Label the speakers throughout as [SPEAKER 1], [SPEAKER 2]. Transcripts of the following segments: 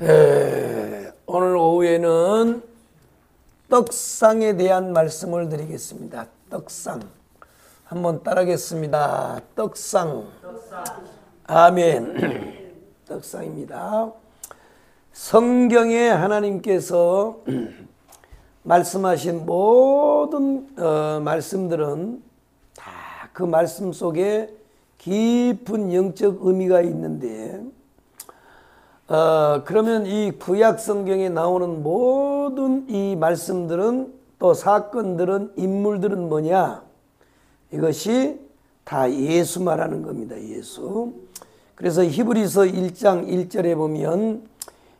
[SPEAKER 1] 오늘 오후에는 떡상에 대한 말씀을 드리겠습니다. 떡상. 한번 따라하겠습니다. 떡상. 아멘. 떡상입니다. 성경에 하나님께서 말씀하신 모든 말씀들은 다 그 말씀 속에 깊은 영적 의미가 있는데, 그러면 이 구약 성경에 나오는 모든 이 말씀들은, 또 사건들은, 인물들은 뭐냐? 이것이 다 예수 말하는 겁니다. 예수. 그래서 히브리서 1장 1절에 보면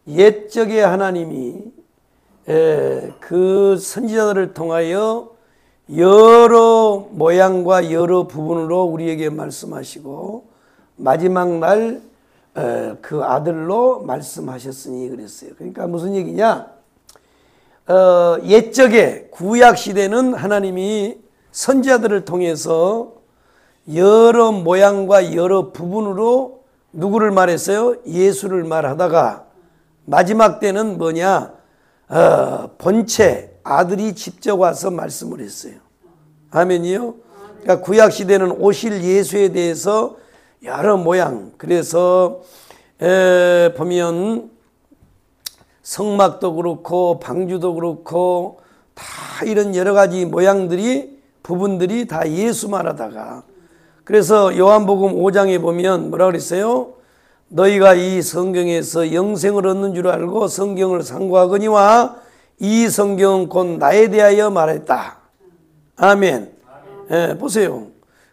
[SPEAKER 1] 옛적에 하나님이 그 선지자들을 통하여 여러 모양과 여러 부분으로 우리에게 말씀하시고 마지막 날 그 아들로 말씀하셨으니 그랬어요. 그러니까 무슨 얘기냐? 옛적에 구약 시대는 하나님이 선지자들을 통해서 여러 모양과 여러 부분으로 누구를 말했어요? 예수를 말하다가 마지막 때는 뭐냐? 본체 아들이 직접 와서 말씀을 했어요. 아멘이요? 그러니까 구약 시대는 오실 예수에 대해서 여러 모양, 그래서 보면 성막도 그렇고 방주도 그렇고 다 이런 여러 가지 모양들이, 부분들이 다 예수 말하다가, 그래서 요한복음 5장에 보면 뭐라 그랬어요? 너희가 이 성경에서 영생을 얻는 줄 알고 성경을 상고하거니와 이 성경은 곧 나에 대하여 말했다. 아멘. 보세요.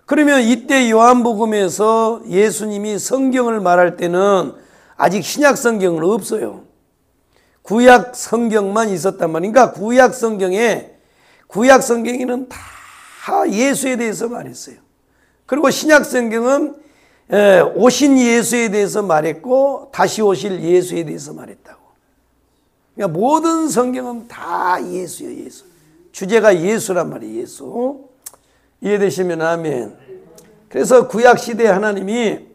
[SPEAKER 1] 그러면 이때 요한복음에서 예수님이 성경을 말할 때는 아직 신약 성경은 없어요. 구약 성경만 있었단 말인가? 구약 성경에는 다 예수에 대해서 말했어요. 그리고 신약 성경은 오신 예수에 대해서 말했고 다시 오실 예수에 대해서 말했다고. 그러니까 모든 성경은 다 예수예요. 예수. 주제가 예수란 말이에요. 예수. 이해되시면 아멘. 그래서 구약 시대 하나님이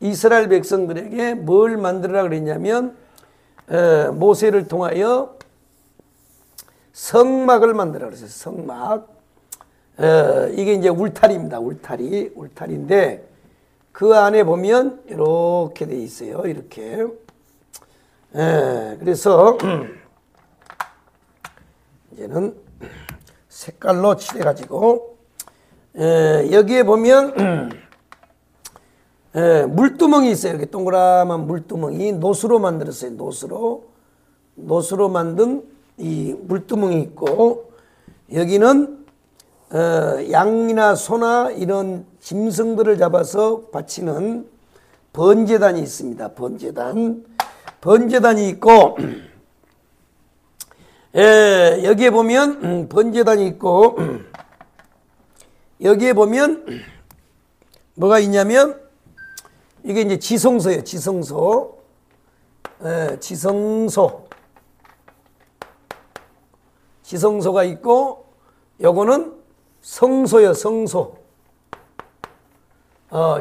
[SPEAKER 1] 이스라엘 백성들에게 뭘 만들으라 그랬냐면 모세를 통하여 성막을 만들으라 그랬어요. 성막. 이게 이제 울타리입니다. 울타리인데 그 안에 보면 이렇게 돼 있어요. 이렇게. 그래서 이제는 색깔로 칠해가지고 여기에 보면 물두멍이 있어요. 이렇게 동그라만 물두멍이 노수로 만들었어요. 노수로 만든 이 물두멍이 있고, 여기는 양이나 소나 이런 짐승들을 잡아서 바치는 번제단이 있습니다. 번제단이 있고, 여기에 보면 번제단이 있고, 여기에 보면 뭐가 있냐면 이게 이제 지성소예요. 지성소가 있고, 요거는 성소예요.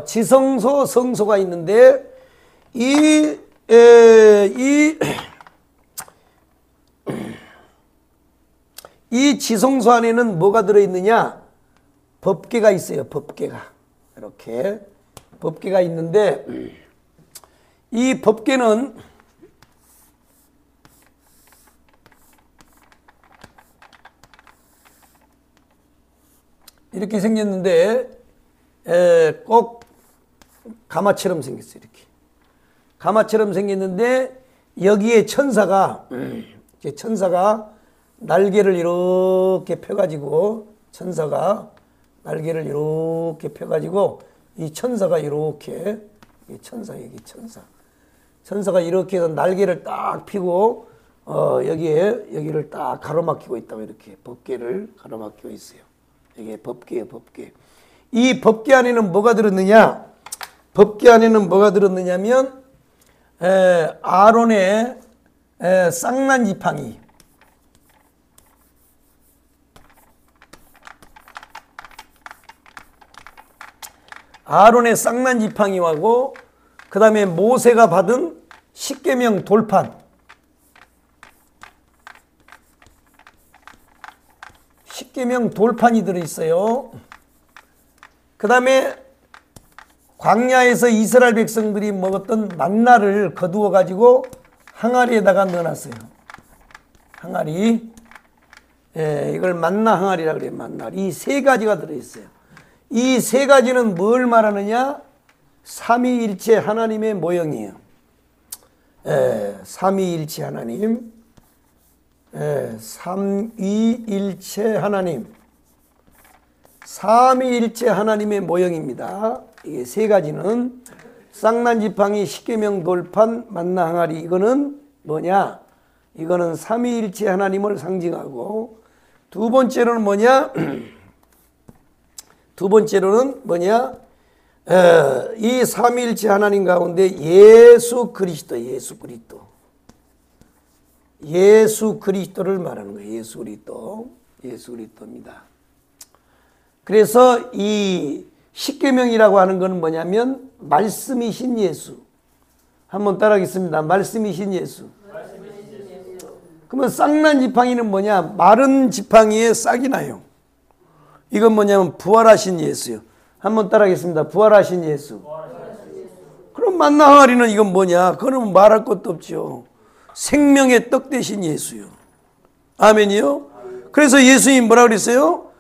[SPEAKER 1] 지성소, 성소가 있는데 이 지성소 안에는 뭐가 들어있느냐? 법궤가 있어요. 법궤가 이렇게 법궤가 있는데, 이 법궤는 이렇게 생겼는데 꼭 가마처럼 생겼어요. 이렇게 가마처럼 생겼는데 여기에 천사가 날개를 이렇게 펴가지고 이 천사가 이렇게, 천사가 이렇게 해서 날개를 딱 펴고 여기를 딱 가로막히고 있다고. 이렇게 법궤를 가로막히고 있어요. 이게 법궤예요. 법궤. 이 법궤 안에는 뭐가 들었느냐? 법궤 안에는 뭐가 들었느냐면 아론의 쌍난 지팡이, 아론의 쌍난 지팡이하고 그 다음에 모세가 받은 십계명 돌판. 십계명 돌판이 들어있어요. 그 다음에 광야에서 이스라엘 백성들이 먹었던 만나를 거두어 가지고 항아리에다가 넣어놨어요. 항아리. 예, 이걸 만나 항아리라 그래요. 만나. 이 세 가지가 들어있어요. 이 세 가지는 뭘 말하느냐? 삼위일체 하나님의 모형이에요. 예, 삼위일체 하나님. 예, 삼위일체 하나님. 삼위일체 하나님의 모형입니다. 이게 세 가지는 쌍난지팡이, 십계명 돌판, 만나 항아리. 이거는 뭐냐? 이거는 삼위일체 하나님을 상징하고, 두 번째로는 뭐냐? 두 번째로는 뭐냐? 이 삼위일체 하나님 가운데 예수 그리스도, 예수 그리스도. 예수 그리스도를 말하는 거예요. 예수 그리스도. 예수 그리스도입니다. 그래서 이 십계명이라고 하는 것은 뭐냐면 말씀이신 예수. 한번 따라하겠습니다. 말씀이신 예수. 그러면 쌍난 지팡이는 뭐냐? 마른 지팡이에 싹이 나요. 이건 뭐냐면 부활하신 예수요. 한번 따라하겠습니다. 부활하신 예수. 그럼 만나 항아리는 이건 뭐냐? 그러면 말할 것도 없죠. 생명의 떡 되신 예수요. 아멘이요? 그래서 예수님 뭐라 그랬어요?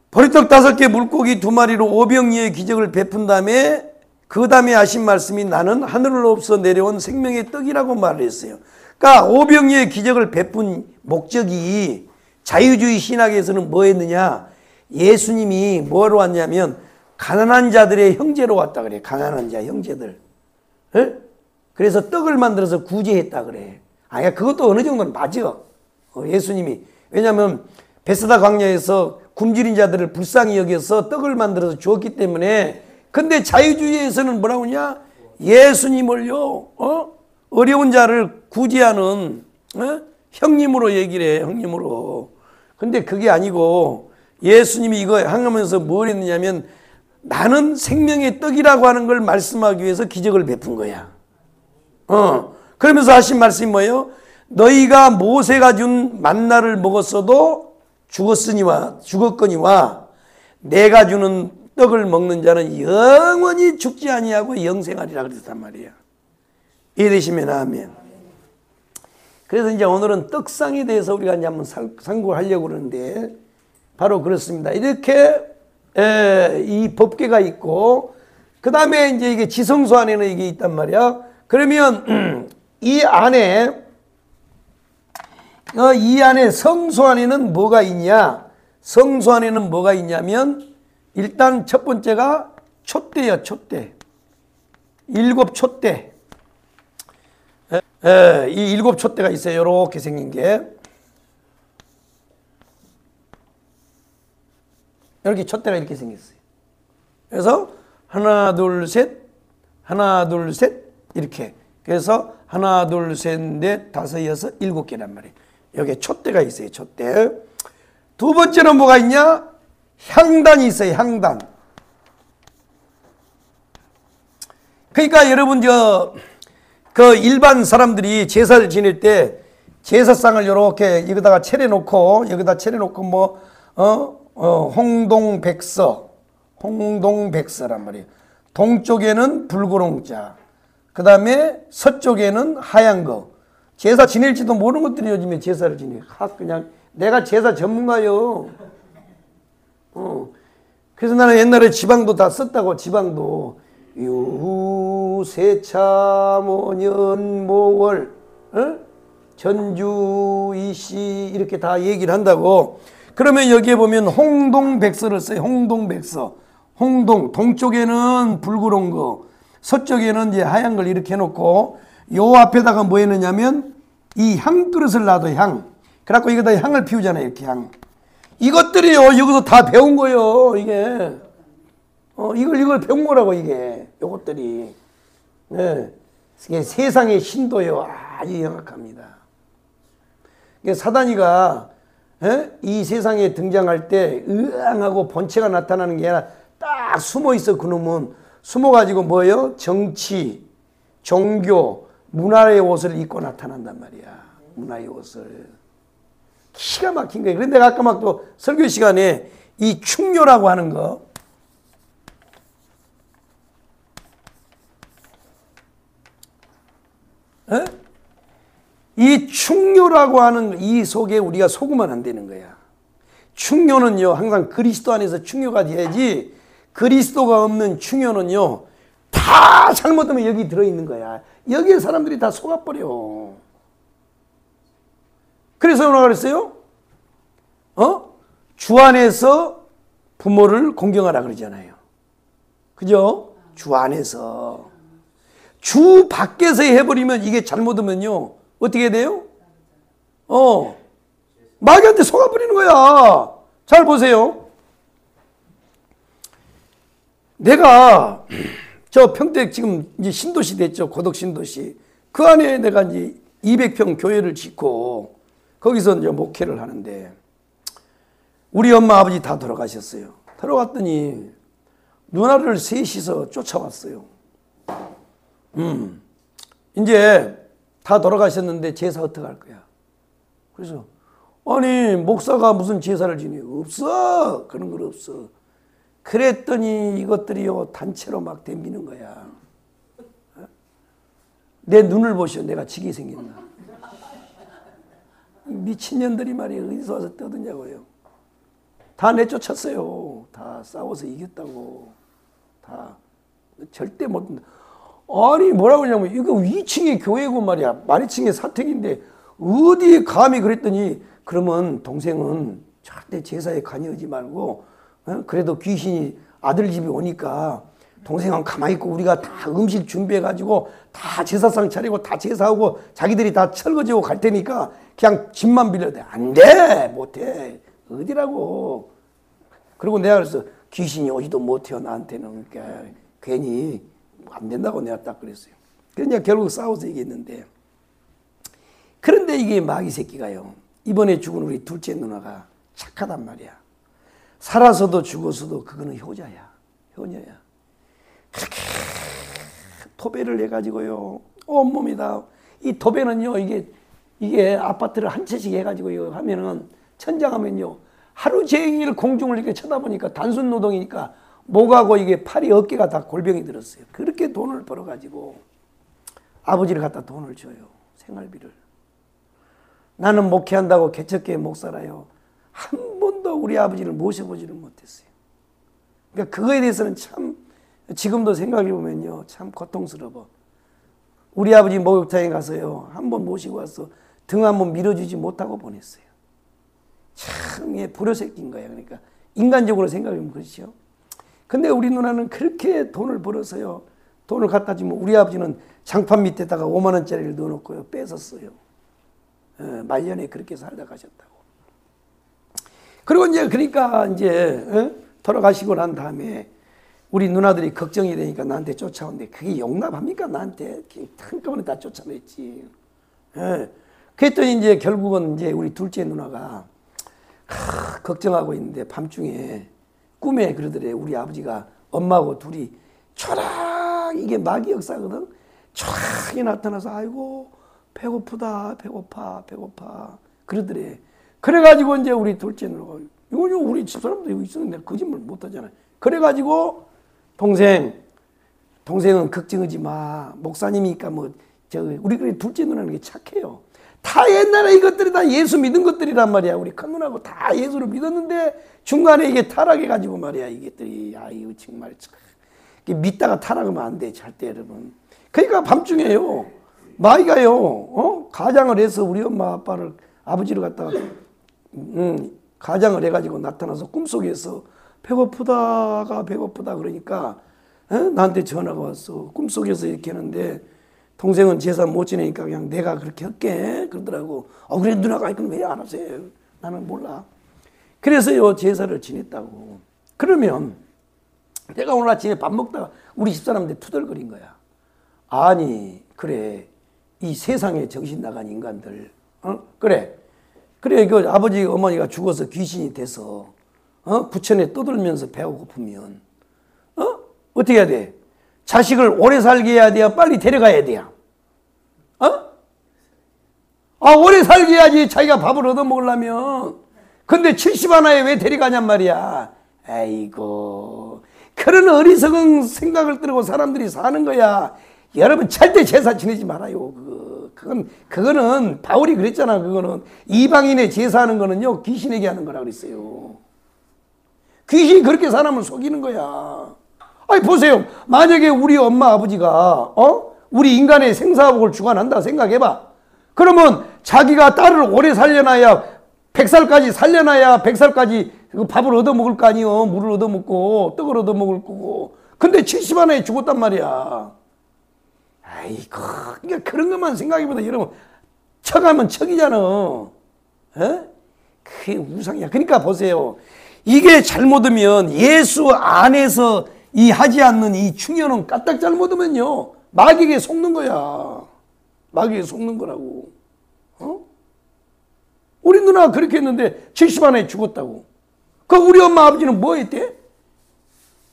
[SPEAKER 1] 보리떡 5개 물고기 2마리로 오병이의 기적을 베푼 다음에 그 다음에 하신 말씀이 나는 하늘로부터 내려온 생명의 떡이라고 말을 했어요. 그러니까 오병이의 기적을 베푼 목적이 자유주의 신학에서는 뭐 했느냐? 예수님이 뭐로 왔냐면 가난한 자들의 형제로 왔다 그래. 가난한 자 형제들. 에? 그래서 떡을 만들어서 구제했다 그래. 아니 그것도 어느 정도는 맞아. 예수님이. 왜냐하면 베스다 광야에서 굶주린 자들을 불쌍히 여겨서 떡을 만들어서 주었기 때문에. 근데 자유주의에서는 뭐라고 하냐? 예수님을요, 어려운 자를 구제하는 형님으로 얘기를 해. 형님으로. 근데 그게 아니고 예수님이 이거 하면서 뭘 했느냐면 나는 생명의 떡이라고 하는 걸 말씀하기 위해서 기적을 베푼 거야. 그러면서 하신 말씀이 뭐예요? 너희가 모세가 준 만나를 먹었어도 죽었거니와 내가 주는 떡을 먹는 자는 영원히 죽지 아니하고 영생하리라 그랬단 말이야. 이해되시면 아멘. 그래서 이제 오늘은 떡상에 대해서 우리가 이제 한번 상고하려고 그러는데 바로 그렇습니다. 이렇게 이 법궤가 있고 그 다음에 이제 이게 지성소 안에는 이게 있단 말이야. 그러면 이 안에 성소 안에는 뭐가 있냐? 성소 안에는 뭐가 있냐면 일단 첫 번째가 촛대야, 촛대. 7 촛대. 이 7 촛대가 있어요. 이렇게 생긴 게. 이렇게 촛대가 이렇게 생겼어요. 그래서 하나, 둘, 셋, 하나, 둘, 셋 이렇게. 그래서 하나, 둘, 셋, 넷, 다섯, 여섯, 7개란 말이에요. 여기에 촛대가 있어요. 촛대. 두 번째는 뭐가 있냐? 향단이 있어요. 향단. 그러니까 여러분 그 일반 사람들이 제사를 지낼 때 제사상을 이렇게 여기다가 차려놓고 여기다 차려놓고 홍동백서란 말이에요. 동쪽에는 붉은 홍자, 그 다음에 서쪽에는 하얀 거. 제사 지낼지도 모르는 것들이 요즘에 제사를 지내. 그냥 내가 제사 전문가요. 그래서 나는 옛날에 지방도 다 썼다고. 지방도 유세차모년모월 전주이시 이렇게 다 얘기를 한다고. 그러면 여기에 보면 홍동백서를 써요. 홍동백서. 동쪽에는 붉은 거, 서쪽에는 이제 하얀 걸 이렇게 해놓고 요 앞에다가 뭐 했느냐면 이 향그릇을 놔둬. 향. 그래갖고 이거다 향을 피우잖아요. 이렇게 향. 이것들이요 여기서 다 배운 거예요. 이게 이걸 배운 거라고. 이게 요것들이. 네. 이게 세상의 신도요 아주 영악합니다. 사단이가 이 세상에 등장할 때 으앙하고 본체가 나타나는 게 아니라 딱 숨어 있어. 그놈은 숨어가지고 뭐예요? 정치, 종교, 문화의 옷을 입고 나타난단 말이야. 문화의 옷을. 기가 막힌 거예요. 그런데 아까 막 또 설교 시간에 이 충뇨라고 하는 거, 에? 이 충뇨라고 하는 이 속에 우리가 속으면 안 되는 거야. 충뇨는요, 항상 그리스도 안에서 충뇨가 돼야지, 그리스도가 없는 충뇨는요, 다 잘못하면 여기 들어있는 거야. 여기에 사람들이 다 속아버려. 그래서 뭐라 그랬어요? 주 안에서 부모를 공경하라 그러잖아요. 그죠? 주 안에서. 주 밖에서 해버리면 이게 잘못하면요, 어떻게 돼요? 마귀한테 속아버리는 거야. 잘 보세요. 내가 저 평택 지금 이제 신도시 됐죠. 고덕 신도시. 그 안에 내가 이제 200평 교회를 짓고 거기서 이제 목회를 하는데 우리 엄마 아버지 다 돌아가셨어요. 돌아갔더니 누나를 셋이서 쫓아왔어요. 이제 다 돌아가셨는데 제사 어떻게 할 거야? 그래서 아니 목사가 무슨 제사를 지내? 없어. 그런 건 없어. 그랬더니 이것들이요 단체로 막 덤비는 거야. 내 눈을 보시오. 내가 지게 생겼나. 미친년들이 말이야 어디서 와서 떠드냐고요. 다 내쫓았어요. 다 싸워서 이겼다고. 다 절대 못. 아니 뭐라고 하냐면 이거 위층의 교회고 말이야. 만위층의 사택인데 어디에 감히 그랬더니 그러면 동생은 절대 제사에 관여하지 말고 그래도 귀신이 아들 집에 오니까 동생은 가만히 있고 우리가 다 음식 준비해가지고 다 제사상 차리고 다 제사하고 자기들이 다 철거지고 갈 테니까 그냥 집만 빌려도 돼. 안 돼. 못해. 어디라고. 그리고 내가 그래서 귀신이 오지도 못해요. 나한테는. 그러니까 괜히 안 된다고 내가 딱 그랬어요. 그러니까 결국 싸워서 이겼는데 그런데 이게 마귀 새끼가요. 이번에 죽은 우리 둘째 누나가 착하단 말이야. 살아서도 죽어서도 그거는 효자야. 효녀야. 그렇게 도배를 해가지고요. 온몸이 다. 이 도배는요. 이게 아파트를 한 채씩 해가지고요. 하면은 천장하면요. 하루 종일 공중을 이렇게 쳐다보니까 단순 노동이니까 목하고 이게 팔이 어깨가 다 골병이 들었어요. 그렇게 돈을 벌어가지고 아버지를 갖다 돈을 줘요. 생활비를. 나는 목회한다고 개척교회 목사라요. 한 번도 우리 아버지를 모셔보지를 못했어요. 그러니까 그거에 대해서는 참 지금도 생각해보면요. 참 고통스러워. 우리 아버지 목욕탕에 가서요. 한 번 모시고 와서 등 한 번 밀어주지 못하고 보냈어요. 참 불효새끼인 거예요. 그러니까 인간적으로 생각하면 그렇죠. 근데 우리 누나는 그렇게 돈을 벌어서요. 돈을 갖다 주면 우리 아버지는 장판 밑에다가 5만 원짜리를 넣어놓고요. 뺏었어요. 말년에 그렇게 살다 가셨다고. 그리고 이제 그러니까 이제 돌아가시고 난 다음에 우리 누나들이 걱정이 되니까 나한테 쫓아오는데 그게 용납합니까? 나한테 한꺼번에 다 쫓아냈지. 그랬더니 이제 결국은 이제 우리 둘째 누나가 걱정하고 있는데 밤중에 꿈에 그러더래. 우리 아버지가 엄마하고 둘이 초락 이게 마귀 역사거든. 초락이 나타나서 아이고 배고프다 배고파 그러더래. 그래가지고 이제 우리 둘째 누나가 이거 우리 집사람도 여기 있었는데 거짓말 못하잖아요. 그래가지고 동생은 걱정하지 마. 목사님이니까 뭐 우리 그래 둘째 누나는 게 착해요. 다 옛날에 이것들이 다 예수 믿은 것들이란 말이야. 우리 큰 누나하고 다 예수를 믿었는데 중간에 이게 타락해가지고 말이야. 이것들이 이거 정말 믿다가 타락하면 안 돼. 절대 여러분. 그러니까 밤중에요. 마귀가요. 가장을 해서 우리 엄마 아빠를 아버지를 갖다가 가장을 해가지고 나타나서 꿈속에서 배고프다 그러니까 나한테 전화가 왔어. 꿈속에서 이렇게 하는데 동생은 제사 못 지내니까 그냥 내가 그렇게 할게 그러더라고. 그래 누나가 그럼 왜 안 하세요? 나는 몰라. 그래서요 제사를 지냈다고. 그러면 내가 오늘 아침에 밥 먹다가 우리 집사람한테 투덜거린 거야. 아니 그래 이 세상에 정신 나간 인간들 그래 그 아버지 어머니가 죽어서 귀신이 돼서 부천에 떠들면서 배가 고프면 어떻게 해야 돼? 자식을 오래 살게 해야 돼요? 빨리 데려가야 돼요? 오래 살게 해야지 자기가 밥을 얻어먹으려면. 근데 70 하나에 왜 데려가냔 말이야. 아이고, 그런 어리석은 생각을 들고 사람들이 사는 거야. 여러분 절대 제사 지내지 말아요. 그거는 바울이 그랬잖아. 그거는 이방인의 제사하는 거는요 귀신에게 하는 거라 그랬어요. 귀신이 그렇게 사람을 속이는 거야. 아니 보세요. 만약에 우리 엄마 아버지가 우리 인간의 생사복을 주관한다 생각해봐. 그러면 자기가 딸을 오래 살려놔야 100살까지 살려놔야 100살까지 밥을 얻어먹을 거 아니요. 물을 얻어먹고 떡을 얻어먹을 거고. 근데 70 하나에 죽었단 말이야. 아이고, 그러니까 그런 것만 생각해보다 여러분 척하면 척이잖아. 그게 우상이야. 그러니까 보세요. 이게 잘못하면 예수 안에서 이 하지 않는 이 충현은 까딱 잘못하면요 마귀에게 속는 거야. 마귀에게 속는 거라고. 우리 누나가 그렇게 했는데 70 하나에 죽었다고. 그 우리 엄마 아버지는 뭐 했대?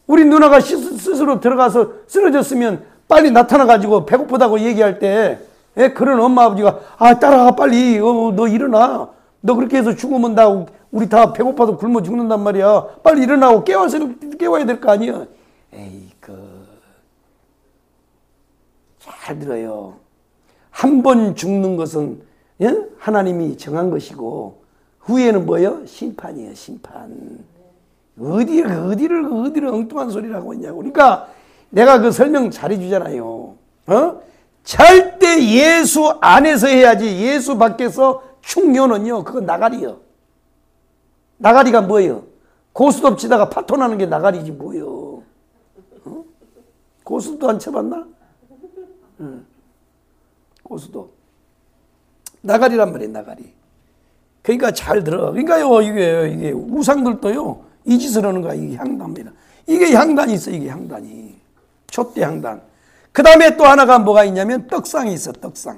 [SPEAKER 1] 우리 누나가 스스로 들어가서 쓰러졌으면 빨리 나타나가지고 배고프다고 얘기할 때 그런 엄마 아버지가 딸아 빨리 너 일어나. 너 그렇게 해서 죽으면 우리 다 배고파서 굶어 죽는단 말이야. 빨리 일어나고 깨워야 될 거 아니야. 잘 들어요. 한 번 죽는 것은 하나님이 정한 것이고 후에는 뭐예요? 심판이에요. 심판. 어디를 엉뚱한 소리라고 했냐고. 그러니까 내가 그 설명 잘해주잖아요. 절대 예수 안에서 해야지. 예수 밖에서 충효는요 그건 나가리요. 나가리가 뭐예요? 고스톱 치다가 파토 나는 게 나가리지 뭐예요. 고스톱도 안 쳐봤나? 고스톱 나가리란 말이에요. 나가리. 그러니까 잘 들어. 그러니까요 이게 우상들도요 이 짓을 하는 거야. 이게 향단입니다. 이게 향단이 있어. 이게 향단이 촛대 향단. 그 다음에 또 하나가 뭐가 있냐면 떡상이 있어. 떡상.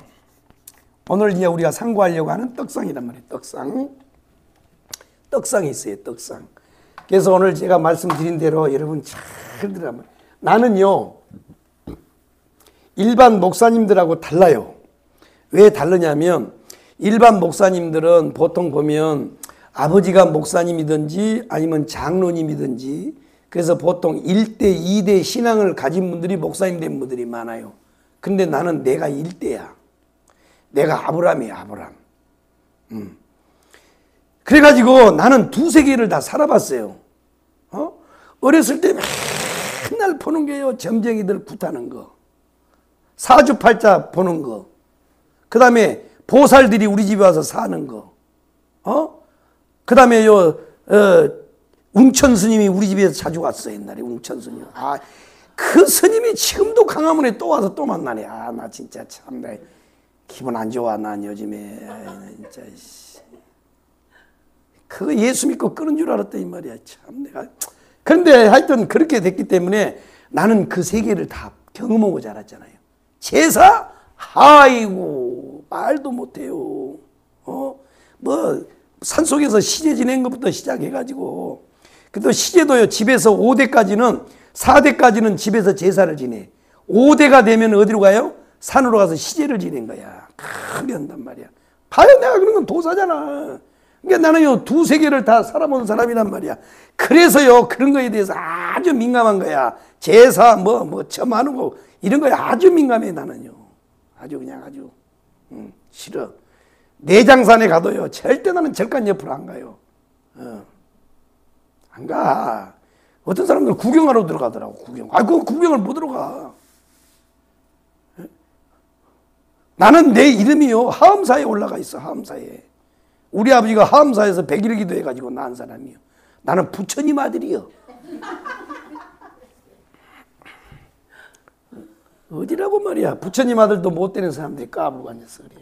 [SPEAKER 1] 오늘 이제 우리가 상고하려고 하는 떡상이란 말이에요. 떡상이 있어요. 떡상. 그래서 오늘 제가 말씀드린 대로 여러분 잘 들으면 나는요 일반 목사님들하고 달라요. 왜 다르냐면 일반 목사님들은 보통 보면 아버지가 목사님이든지 아니면 장로님이든지 그래서 보통 1대 2대 신앙을 가진 분들이 목사님 된 분들이 많아요. 근데 나는 내가 1대야. 내가 아브람이야. 아브람. 그래가지고 나는 두세 개를 다 살아봤어요. 어렸을 때 맨날 보는 게요 점쟁이들 굿하는 거, 사주팔자 보는 거, 그 다음에 보살들이 우리 집에 와서 사는 거, 그 다음에 웅천 스님이 우리 집에서 자주 왔어. 옛날에 웅천 스님. 그 스님이 지금도 강화문에 또 와서 또 만나네. 나 진짜 참 나 기분 안 좋아. 난 요즘에 진짜 그거 예수 믿고 끊은 줄 알았더니 말이야. 참 내가. 그런데 하여튼 그렇게 됐기 때문에 나는 그 세계를 다 경험하고 자랐잖아요. 제사? 아이고 말도 못해요. 뭐 산속에서 시제 지낸 것부터 시작해가지고 또 시제도요 집에서 5대까지는 4대까지는 집에서 제사를 지내. 5대가 되면 어디로 가요? 산으로 가서 시제를 지낸 거야. 크게 한단 말이야. 봐요. 내가 그런 건 도사잖아. 그러니까 나는요 두세 개를 다 살아본 사람이란 말이야. 그래서요 그런 거에 대해서 아주 민감한 거야. 제사 뭐 점하는 거 이런 거에 아주 민감해. 나는요 아주 그냥 아주 싫어. 내장산에 가도요 절대 나는 절간 옆으로 안 가요. 안 가. 어떤 사람들은 구경하러 들어가더라고. 그 구경을 못 들어가. 나는 내 이름이요 하엄사에 올라가 있어. 하엄사에. 우리 아버지가 하엄사에서 100일 기도해가지고 낳은 사람이요. 나는 부처님 아들이요. 어디라고 말이야. 부처님 아들도 못 되는 사람들이 까불고 앉았어. 그래.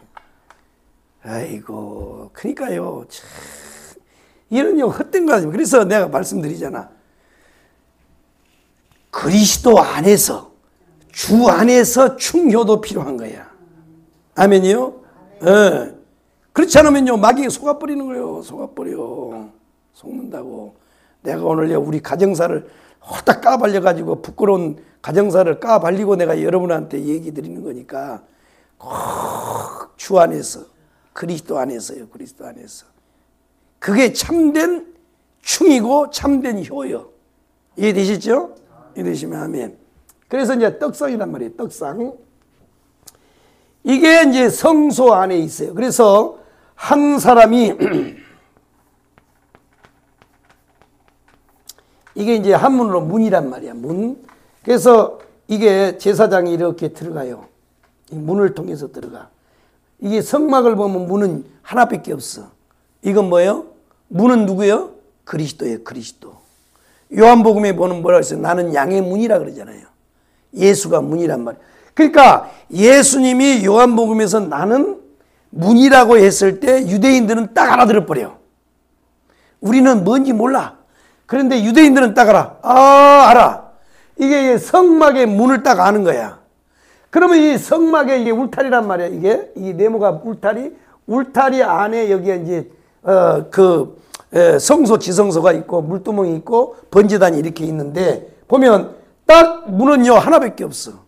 [SPEAKER 1] 아이고 그러니까요 참 이런요 헛된 거 아니에요. 그래서 내가 말씀드리잖아. 그리스도 안에서 주 안에서 충효도 필요한 거야. 아멘이요? 예. 그렇지 않으면요 마귀에 속아버리는 거예요. 속아버려. 속는다고. 내가 오늘요 우리 가정사를 호딱 까발려가지고 부끄러운 가정사를 까발리고 내가 여러분한테 얘기 드리는 거니까 꼭 주 안에서 그리스도 안에서요. 그리스도 안에서. 그게 참된 충이고 참된 효요. 이해되시죠? 이해되시면 아멘. 그래서 이제 떡상이란 말이에요. 떡상. 이게 이제 성소 안에 있어요. 그래서 한 사람이 이게 이제 한문으로 문이란 말이야. 문. 그래서 이게 제사장이 이렇게 들어가요. 이 문을 통해서 들어가. 이게 성막을 보면 문은 하나밖에 없어. 이건 뭐예요? 문은 누구예요? 그리스도예요. 그리스도. 요한복음에 보면 뭐라고 했어요? 나는 양의 문이라 그러잖아요. 예수가 문이란 말이에요. 그러니까 예수님이 요한복음에서 나는 문이라고 했을 때 유대인들은 딱 알아들어버려. 우리는 뭔지 몰라. 그런데 유대인들은 딱 알아. 이게 성막의 문을 딱 아는 거야. 그러면 이 성막의 이게 울타리란 말이야. 이게 이 네모가 울타리 안에 여기에 이제 성소 지성소가 있고 물두멍이 있고 번제단이 이렇게 있는데 보면 딱 문은요 하나밖에 없어.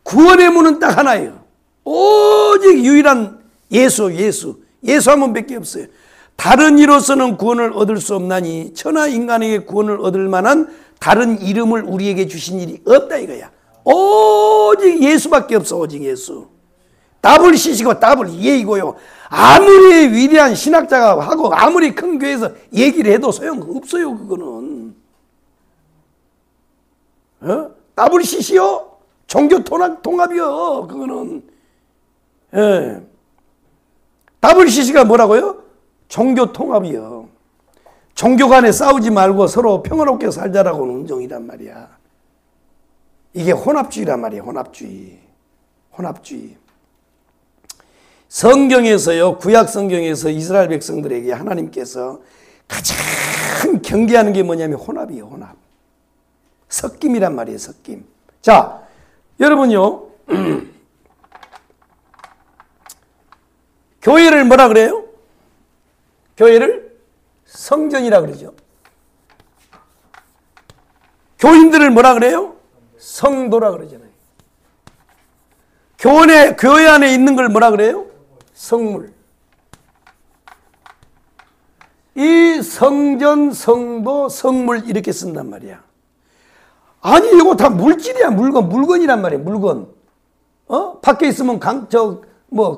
[SPEAKER 1] 구원의 문은 딱 하나예요. 오직 유일한 예수 한 분밖에 없어요. 다른 이로서는 구원을 얻을 수 없나니 천하 인간에게 구원을 얻을 만한 다른 이름을 우리에게 주신 일이 없다 이거야. 오직 예수밖에 없어. 오직 예수. 답을 시시고 답을 예이고요. 아무리 위대한 신학자가 하고 아무리 큰 교회에서 얘기를 해도 소용없어요. 그거는 답을 시시요. 종교 통합이요. 그거는 답을 시시가 뭐라고요? 종교 통합이요. 종교 간에 싸우지 말고 서로 평화롭게 살자라고 하는 운동이란 말이야. 이게 혼합주의란 말이에요. 혼합주의. 성경에서요, 구약 성경에서 이스라엘 백성들에게 하나님께서 가장 경계하는 게 뭐냐면 혼합이에요. 혼합. 섞임이란 말이에요. 섞임. 자, 여러분요, 교회를 뭐라 그래요? 교회를 성전이라 그러죠. 교인들을 뭐라 그래요? 성도라 그러잖아요. 교회 안에 있는 걸 뭐라 그래요? 성물. 이 성전, 성도, 성물 이렇게 쓴단 말이야. 아니 이거 다 물질이야. 물건이란 말이야. 물건. 밖에 있으면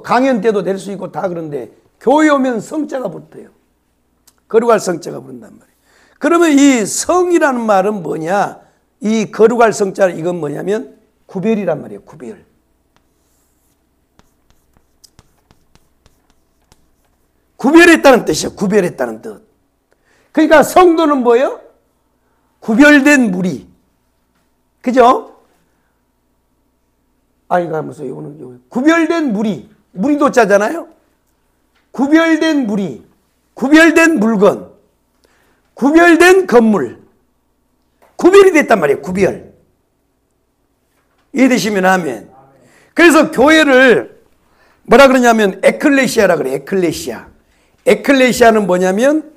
[SPEAKER 1] 강연 때도 될 수 있고 다 그런데 교회 오면 성자가 붙어요. 거룩할 성자가 부른단 말이에요. 그러면 이 성이라는 말은 뭐냐? 이 거룩할 성자 이건 뭐냐면 구별이란 말이에요. 구별. 구별했다는 뜻이에요. 구별했다는 뜻. 그러니까 성도는 뭐예요? 구별된 무리. 그죠? 이거 무슨 이거는 구별된 무리. 무리도 짜잖아요. 구별된 무리. 구별된 물건. 구별된 건물. 구별이 됐단 말이에요. 구별. 이해되시면 아멘. 그래서 교회를 뭐라 그러냐면 에클레시아라 그래. 에클레시아. 에클레시아는 뭐냐면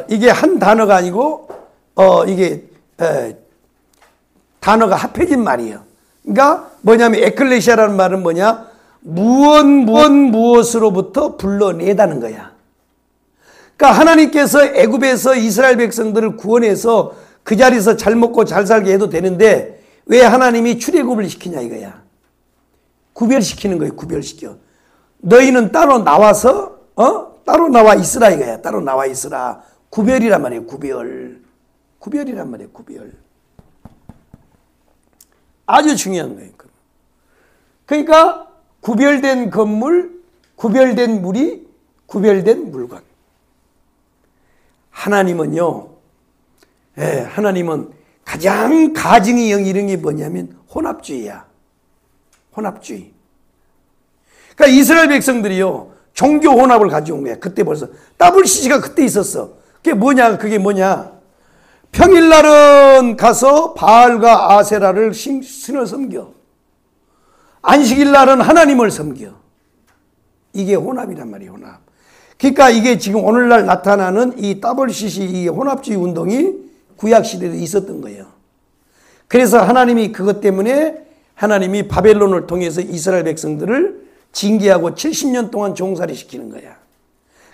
[SPEAKER 1] 이게 한 단어가 아니고 이게 단어가 합해진 말이에요. 그러니까 뭐냐면 에클레시아라는 말은 뭐냐? 무엇으로부터 불러내다는 거야. 그러니까 하나님께서 애굽에서 이스라엘 백성들을 구원해서 그 자리에서 잘 먹고 잘 살게 해도 되는데 왜 하나님이 출애굽을 시키냐 이거야. 구별시키는 거예요. 구별시켜. 너희는 따로 나와서 따로 나와 있으라 이거야. 따로 나와 있으라. 구별이란 말이에요. 구별이란 말이에요. 구별. 아주 중요한 거예요. 그러니까 구별된 건물, 구별된 무리, 구별된 물건. 하나님은요. 하나님은 가장 가증이 이런 게 뭐냐면 혼합주의야. 혼합주의. 그러니까 이스라엘 백성들이요. 종교 혼합을 가져온 거야. 그때 벌써. WCC가 그때 있었어. 그게 뭐냐? 평일날은 가서 바알과 아세라를 신을 섬겨. 안식일날은 하나님을 섬겨. 이게 혼합이란 말이에요. 혼합. 그러니까 이게 지금 오늘날 나타나는 이 WCC 이 혼합주의 운동이 구약시대에 있었던 거예요. 그래서 하나님이 그것 때문에 하나님이 바벨론을 통해서 이스라엘 백성들을 징계하고 70년 동안 종살이 시키는 거야.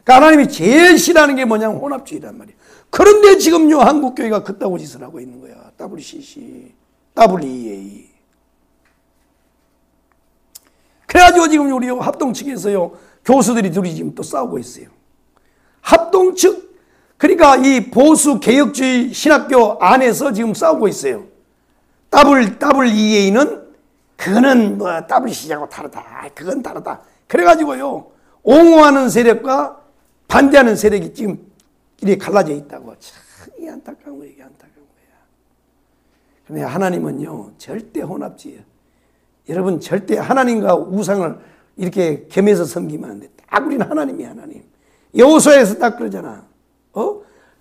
[SPEAKER 1] 그러니까 하나님이 제일 싫어하는 게 뭐냐면 혼합주의란 말이야. 그런데 지금요 한국교회가 그따구 짓을 하고 있는 거야. WCC, WEA. 그래가지고 지금 우리 합동 측에서요 교수들이 둘이 지금 또 싸우고 있어요. 합동 측, 그러니까 이 보수 개혁주의 신학교 안에서 지금 싸우고 있어요. WEA는 그거는 뭐 WCC하고 다르다. 그건 다르다. 그래가지고요 옹호하는 세력과 반대하는 세력이 지금 이렇게 갈라져 있다고. 참 이게 안타까운 거예요. 이게 안타까운 거야. 그런데 하나님은요 절대 혼합주의예요. 여러분 절대 하나님과 우상을 이렇게 겸해서 섬기면 안 돼. 딱 우리는 하나님이 하나님. 여호수아에서 딱 그러잖아.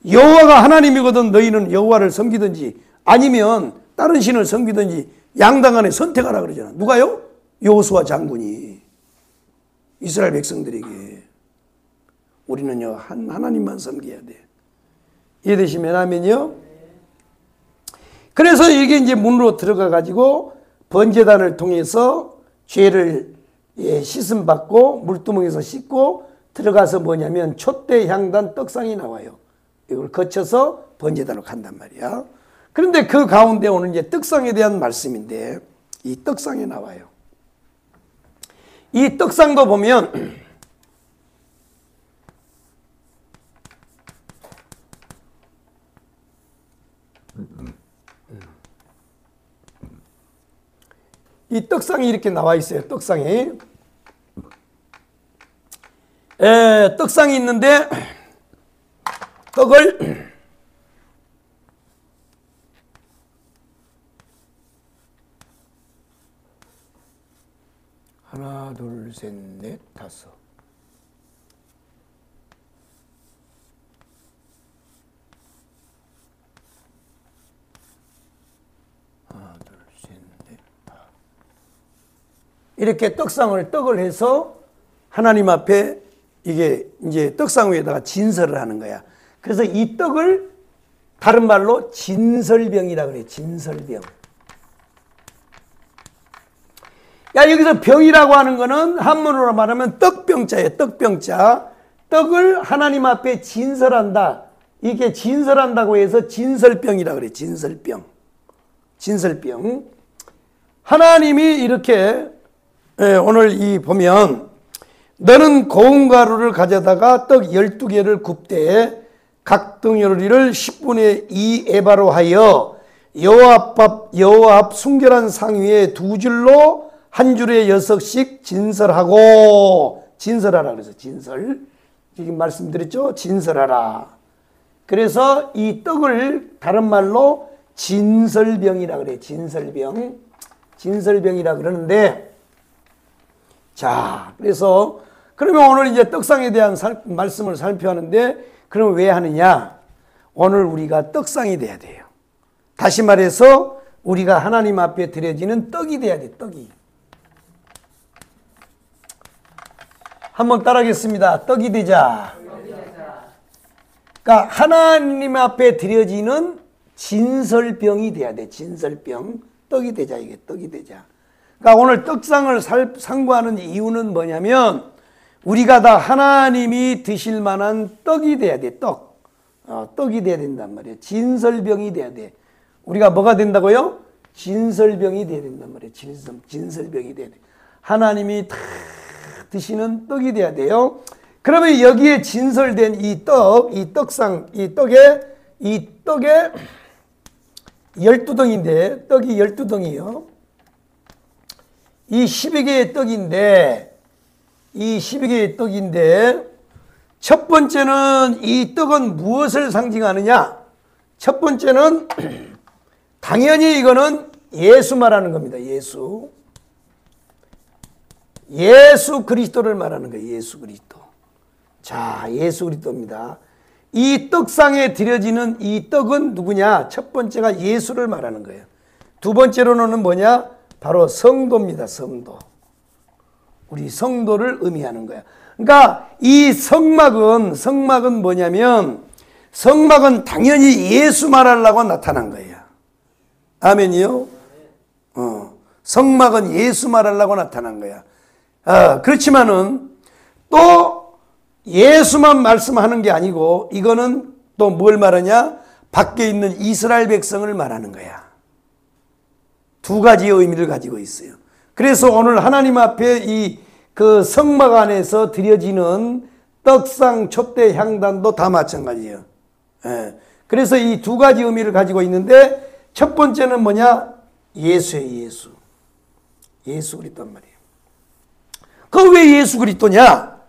[SPEAKER 1] 여호와가 하나님이거든 너희는 여호와를 섬기든지 아니면 다른 신을 섬기든지 양당 안에 선택하라 그러잖아. 누가요? 여호수아 장군이 이스라엘 백성들에게. 우리는요 하나님만 섬겨야 돼. 이해되시면 하면요. 그래서 이게 이제 문으로 들어가 가지고 번제단을 통해서 죄를 씻음 받고 물두멍에서 씻고 들어가서 뭐냐면 촛대 향단 떡상이 나와요. 이걸 거쳐서 번제단으로 간단 말이야. 그런데 그 가운데 오는 이제 떡상에 대한 말씀인데 이 떡상에 나와요. 이 떡상도 보면 이 떡상이 이렇게 나와 있어요. 떡상이. 떡상이 있는데 떡을 하나, 둘, 셋, 넷, 다섯. 하나, 둘, 셋, 넷, 다. 이렇게 떡을 해서 하나님 앞에 이게 이제 떡상 위에다가 진설을 하는 거야. 그래서 이 떡을 다른 말로 진설병이라 그래. 진설병. 야, 여기서 병이라고 하는 거는 한문으로 말하면 떡병자예요. 떡병자. 떡을 하나님 앞에 진설한다. 이게 진설한다고 해서 진설병이라 그래. 진설병. 진설병. 하나님이 이렇게 오늘 이 보면 너는 고운 가루를 가져다가 떡 12개를 굽되 각 덩어리를 10분의 2 에바로 하여 여호와 앞 순결한 상 위에 두 줄로 한 줄에 6씩 진설하고. 진설하라 그래서 진설. 지금 말씀드렸죠? 진설하라. 그래서 이 떡을 다른 말로 진설병이라 그래요. 진설병. 진설병이라 그러는데, 자, 그래서 그러면 오늘 이제 떡상에 대한 말씀을 살펴하는데, 그럼 왜 하느냐? 오늘 우리가 떡상이 돼야 돼요. 다시 말해서 우리가 하나님 앞에 드려지는 떡이 돼야 돼. 떡이. 한번 따라하겠습니다. 떡이 되자. 그러니까 하나님 앞에 드려지는 진설병이 돼야 돼. 진설병. 떡이 되자. 이게 떡이 되자. 그러니까 오늘 떡상을 상고하는 이유는 뭐냐면 우리가 다 하나님이 드실 만한 떡이 돼야 돼. 떡. 떡이 돼야 된단 말이에요. 진설병이 돼야 돼. 우리가 뭐가 된다고요? 진설병이 돼야 된단 말이에요. 진설병이 돼야 돼. 하나님이 다 드시는 떡이 돼야 돼요. 그러면 여기에 진설된 이 떡상, 이 떡에 12덩인데, 떡이 12덩이요. 이 12개의 떡인데, 첫 번째는 이 떡은 무엇을 상징하느냐? 첫 번째는 당연히 이거는 예수 말하는 겁니다. 예수 그리스도를 말하는 거예요. 예수 그리스도. 자, 예수 그리스도입니다. 이 떡상에 드려지는 이 떡은 누구냐? 첫 번째가 예수를 말하는 거예요. 두 번째로는 뭐냐? 바로 성도입니다. 성도. 우리 성도를 의미하는 거야. 그러니까 이 성막은 뭐냐면 성막은 당연히 예수 말하려고 나타난 거예요. 아멘이요? 성막은 예수 말하려고 나타난 거야. 그렇지만은 또 예수만 말씀하는 게 아니고 이거는 또 뭘 말하냐? 밖에 있는 이스라엘 백성을 말하는 거야. 두 가지의 의미를 가지고 있어요. 그래서 오늘 하나님 앞에 이 그 성막 안에서 드려지는 떡상, 촛대, 향단도 다 마찬가지예요. 그래서 이 두 가지 의미를 가지고 있는데 첫 번째는 뭐냐? 예수예요, 예수. 예수 그리스도란 말이에요. 그 왜 예수 그리스도냐?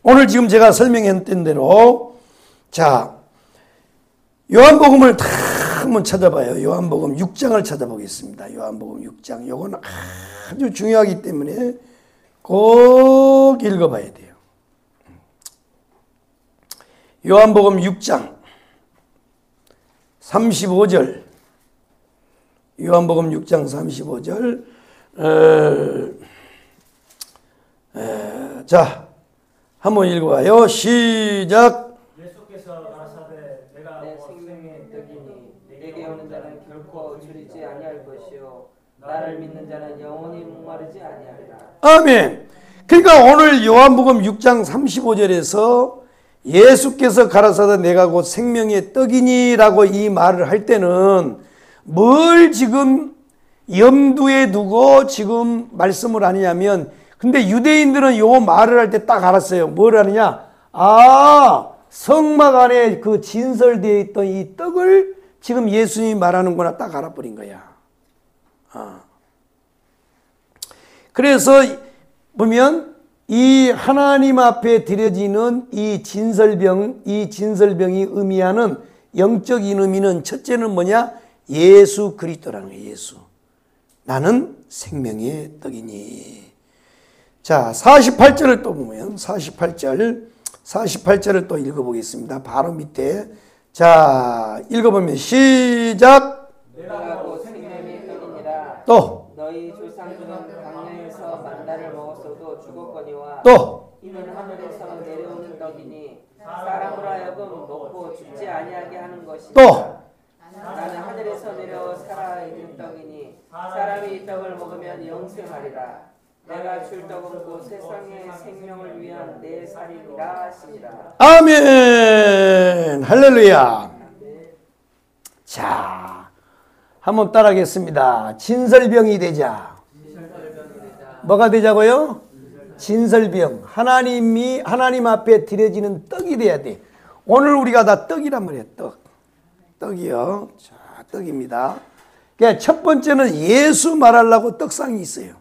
[SPEAKER 1] 오늘 지금 제가 설명했던 대로 자, 요한복음을 다 한번 찾아봐요. 요한복음 6장을 찾아보겠습니다. 요한복음 6장. 요건 아주 중요하기 때문에 꼭 읽어봐야 돼요. 요한복음 6장 35절. 요한복음 6장 35절. 자, 한번 읽어봐요. 시작.
[SPEAKER 2] 예수께서 가라사대 내가
[SPEAKER 3] 내 생명의 떡이니 내게 오는 자는 결코 줄이지 아니할 것이요 나를 믿는 자는 영원히 목마르지 아니하리라.
[SPEAKER 1] 아멘. 그러니까 오늘 요한복음 6장 35절에서 예수께서 가라사대 내가 곧 생명의 떡이니 라고 이 말을 할 때는 뭘 지금 염두에 두고 지금 말씀을 하느냐면, 근데 유대인들은 요 말을 할 때 딱 알았어요. 뭘 하느냐? 성막 안에 그 진설되어 있던 이 떡을 지금 예수님이 말하는구나 딱 알아버린 거야. 그래서 보면 이 하나님 앞에 드려지는 이 진설병이 의미하는 영적인 의미는 첫째는 뭐냐? 예수 그리스도라는 거예요. 예수. 나는 생명의 떡이니. 자, 48절을 또 보면 48절을 또 읽어보겠습니다. 바로 밑에. 자, 읽어보면 시작.
[SPEAKER 3] 내가 곧 생명의 떡이니라.
[SPEAKER 1] 또.
[SPEAKER 3] 너희 조상들은 광야에서 만나를 먹었어도 죽었거니와
[SPEAKER 1] 또.
[SPEAKER 3] 이는 하늘에서 내려오는 떡이니 사람으로 하여금 먹고 죽지 아니하게 하는 것이니라.
[SPEAKER 1] 또.
[SPEAKER 3] 나는 하늘에서 내려 살아있는 떡이니 사람이 이 떡을 먹으면 영생하리라. 내가 줄 떡은 곧 세상의 생명을 위한 내 살이니라 하시니라.
[SPEAKER 1] 아멘. 할렐루야. 자, 한번 따라하겠습니다. 진설병이 되자. 뭐가 되자고요? 진설병. 하나님 앞에 드려지는 떡이 돼야 돼. 오늘 우리가 다 떡이란 말이에요. 떡이요. 자, 떡입니다. 그러니까 첫 번째는 예수 말하려고 떡상이 있어요.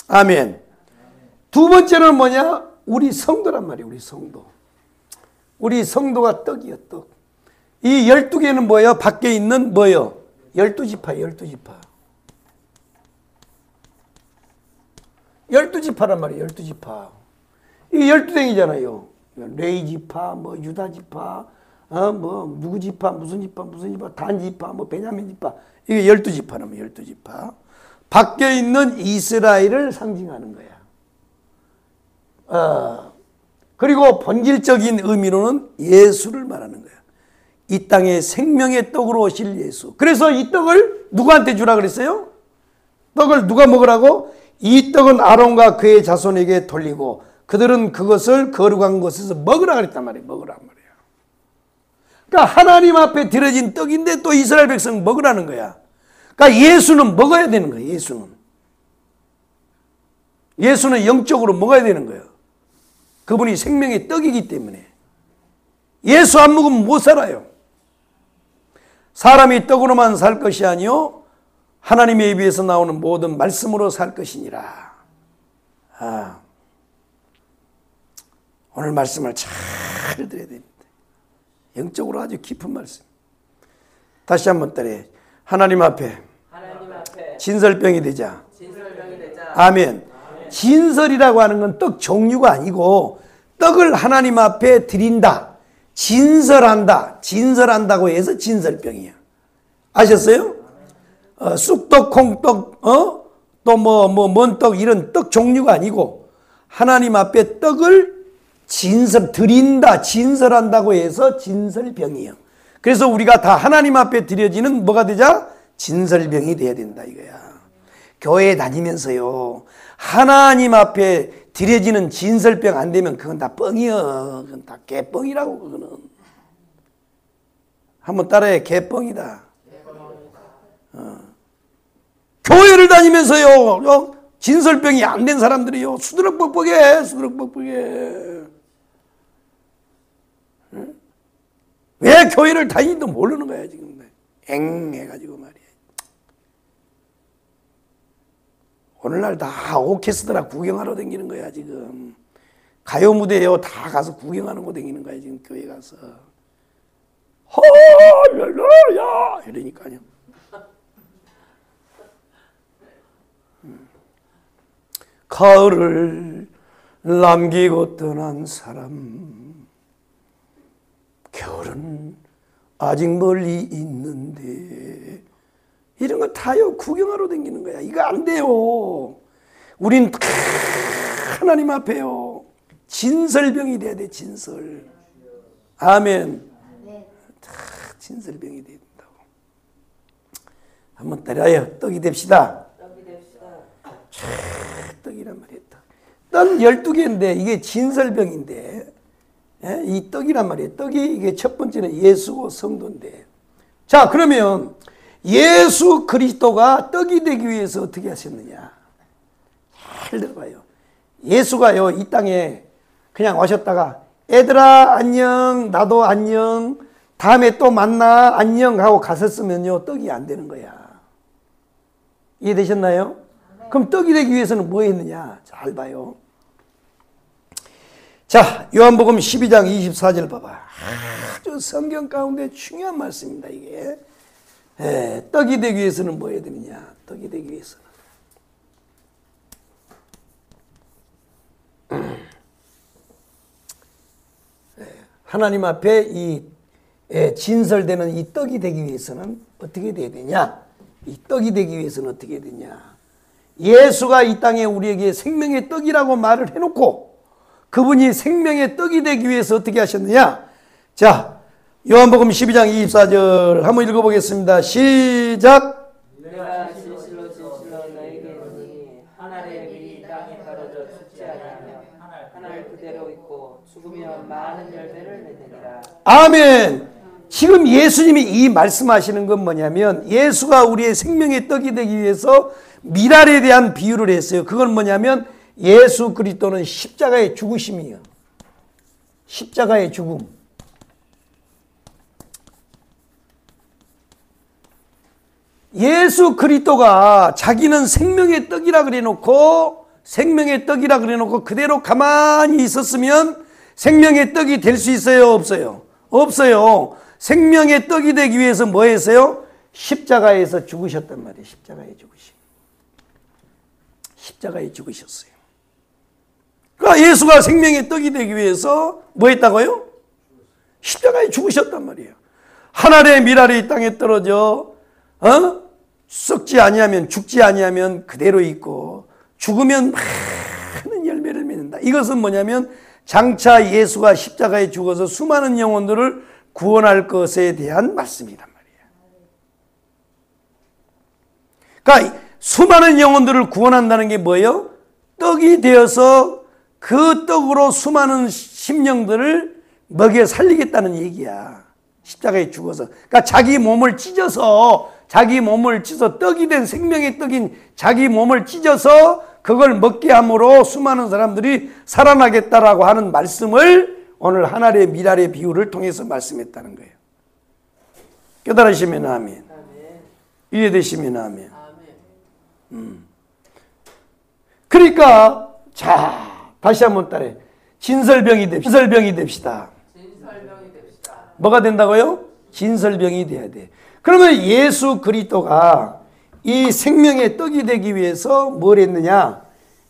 [SPEAKER 1] 아멘. 두 번째는 뭐냐? 우리 성도란 말이에요. 우리 성도. 우리 성도가 떡이요. 떡. 이 12개는 뭐예요? 밖에 있는 뭐예요? 12지파. 12지파란 말이에요. 12지파. 이게 12댕이잖아요. 레이 지파, 뭐 유다 지파, 뭐 누구 지파, 무슨 지파, 단 지파, 뭐 베냐민 지파. 이게 12지파라면 12지파. 밖에 있는 이스라엘을 상징하는 거야. 그리고 본질적인 의미로는 예수를 말하는 거야. 이 땅에 생명의 떡으로 오실 예수. 그래서 이 떡을 누구한테 주라 그랬어요? 떡을 누가 먹으라고? 이 떡은 아론과 그의 자손에게 돌리고 그들은 그것을 거룩한 곳에서 먹으라 그랬단 말이에요. 먹으란 말이에요. 그러니까 하나님 앞에 드려진 떡인데 또 이스라엘 백성 먹으라는 거야. 그러니까 예수는 먹어야 되는 거예요. 예수는 영적으로 먹어야 되는 거예요. 그분이 생명의 떡이기 때문에. 예수 안 먹으면 못 살아요. 사람이 떡으로만 살 것이 아니요 하나님의 입에서 나오는 모든 말씀으로 살 것이니라. 오늘 말씀을 잘 들어야 됩니다. 영적으로 아주 깊은 말씀. 다시 한번 따라해. 하나님 앞에 진설병이 되자. 아멘. 진설이라고 하는 건 떡 종류가 아니고 떡을 하나님 앞에 드린다. 진설한다고 해서 진설병이야. 아셨어요? 쑥떡, 콩떡, 또 뭔 떡 이런 떡 종류가 아니고 하나님 앞에 떡을 드린다, 진설한다고 해서 진설병이에요. 그래서 우리가 다 하나님 앞에 드려지는 뭐가 되자? 진설병이 돼야 된다 이거야. 교회 다니면서요 하나님 앞에 드려지는 진설병 안 되면 그건 다 뻥이여. 그건 다 개뻥이라고. 그거는 한번 따라해. 개뻥이다. 교회를 다니면서요 진설병이 안 된 사람들이요 수두룩뻑뻑해. 왜 교회를 다니는지도 모르는 거야 지금. 엥 해가지고 말이야. 오늘날 다 오케스트라 구경하러 다니는 거야 지금. 가요 무대요 다 가서 구경하는 거 다니는 거야 지금. 교회 가서 할렐루야 이러니까요. 가을을 남기고 떠난 사람, 겨울은 아직 멀리 있는데, 이런 거 다요 구경하러 다니는 거야. 이거 안 돼요. 우린 하나님 앞에요 진설병이 돼야 돼. 진설. 아멘. 다 진설병이 돼야 된다고. 한번 따라요. 떡이 됩시다. 떡이란 말이에요. 떡 12개인데 이게 진설병인데, 이 떡이란 말이에요. 떡이 이게 첫 번째는 예수고 성도인데, 자 그러면 예수 그리스도가 떡이 되기 위해서 어떻게 하셨느냐? 잘 들어봐요. 예수가요 이 땅에 그냥 오셨다가 애들아 안녕, 나도 안녕, 다음에 또 만나 안녕 하고 갔었으면요 떡이 안 되는 거야. 이해되셨나요? 그럼 떡이 되기 위해서는 뭐 했느냐? 잘 봐요. 자, 요한복음 12장 24절 봐봐. 아주 성경 가운데 중요한 말씀입니다, 이게. 떡이 되기 위해서는 뭐 해야 되느냐? 떡이 되기 위해서는. 하나님 앞에 이 진설되는 이 떡이 되기 위해서는 어떻게 돼야 되냐? 이 떡이 되기 위해서는 어떻게 해야 되냐? 예수가 이 땅에 우리에게 생명의 떡이라고 말을 해놓고 그분이 생명의 떡이 되기 위해서 어떻게 하셨느냐? 자, 요한복음 12장 24절 한번 읽어보겠습니다. 시작.
[SPEAKER 3] 내가 진실로 너에게 이르노니 한 알의 밀이 땅에 떨어져 죽지 아니하며 한 알 그대로 있고 죽으면 많은 열매를 맺느니라.
[SPEAKER 1] 아멘. 지금 예수님이 이 말씀하시는 건 뭐냐면 예수가 우리의 생명의 떡이 되기 위해서 밀알에 대한 비유를 했어요. 그건 뭐냐면 예수 그리스도는 십자가의 죽으심이에요. 십자가의 죽음. 예수 그리스도가 자기는 생명의 떡이라 그래놓고 그대로 가만히 있었으면 생명의 떡이 될 수 있어요? 없어요? 없어요. 생명의 떡이 되기 위해서 뭐 했어요? 십자가에서 죽으셨단 말이에요. 십자가에 죽으셨어요. 그러니까 예수가 생명의 떡이 되기 위해서 뭐 했다고요? 십자가에 죽으셨단 말이에요. 한 알의 밀알이 이 땅에 떨어져 썩지 아니하면, 죽지 아니하면 그대로 있고 죽으면 많은 열매를 맺는다. 이것은 뭐냐면 장차 예수가 십자가에 죽어서 수많은 영혼들을 구원할 것에 대한 말씀이란 말이에요. 그러니까 수많은 영혼들을 구원한다는 게 뭐예요? 떡이 되어서 그 떡으로 수많은 심령들을 먹여 살리겠다는 얘기야. 십자가에 죽어서. 그러니까 자기 몸을 찢어서 떡이 된 생명의 떡인 자기 몸을 찢어서 그걸 먹게 함으로 수많은 사람들이 살아나겠다라고 하는 말씀을 오늘 한 알의 밀알의 비유를 통해서 말씀했다는 거예요. 깨달으시면 아멘. 이해되시면 아멘. 그러니까 자 다시 한번 따라해. 진설병이 됩시다. 뭐가 된다고요? 진설병이 돼야 돼. 그러면 예수 그리스도가 이 생명의 떡이 되기 위해서 뭘 했느냐?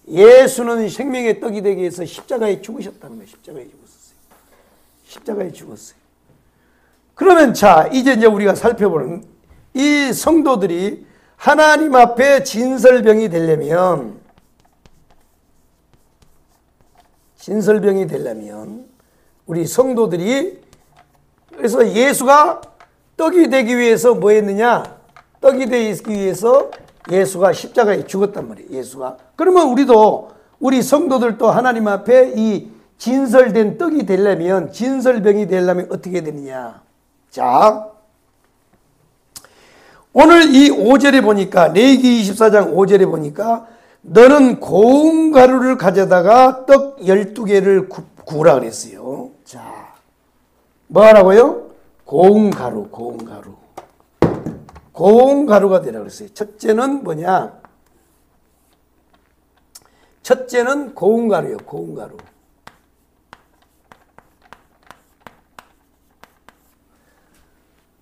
[SPEAKER 1] 예수는 생명의 떡이 되기 위해서 십자가에 죽으셨다는 거예요. 십자가에 죽었어요. 그러면 자 이제 우리가 살펴보는 이 성도들이 하나님 앞에 진설병이 되려면 우리 성도들이 그래서 예수가 떡이 되기 위해서 뭐 했느냐? 떡이 되기 위해서 예수가 십자가에 죽었단 말이에요. 예수가. 그러면 우리도 우리 성도들도 하나님 앞에 이 진설된 떡이 되려면 진설병이 되려면 어떻게 되느냐. 자, 오늘 이 5절에 보니까 레위기 24장 5절에 보니까 너는 고운 가루를 가져다가 떡 12개를 구우라 그랬어요. 자, 뭐 하라고요? 고운 가루, 고운 가루. 고운 가루가 되라 그랬어요. 첫째는 뭐냐? 첫째는 고운 가루예요. 고운 가루.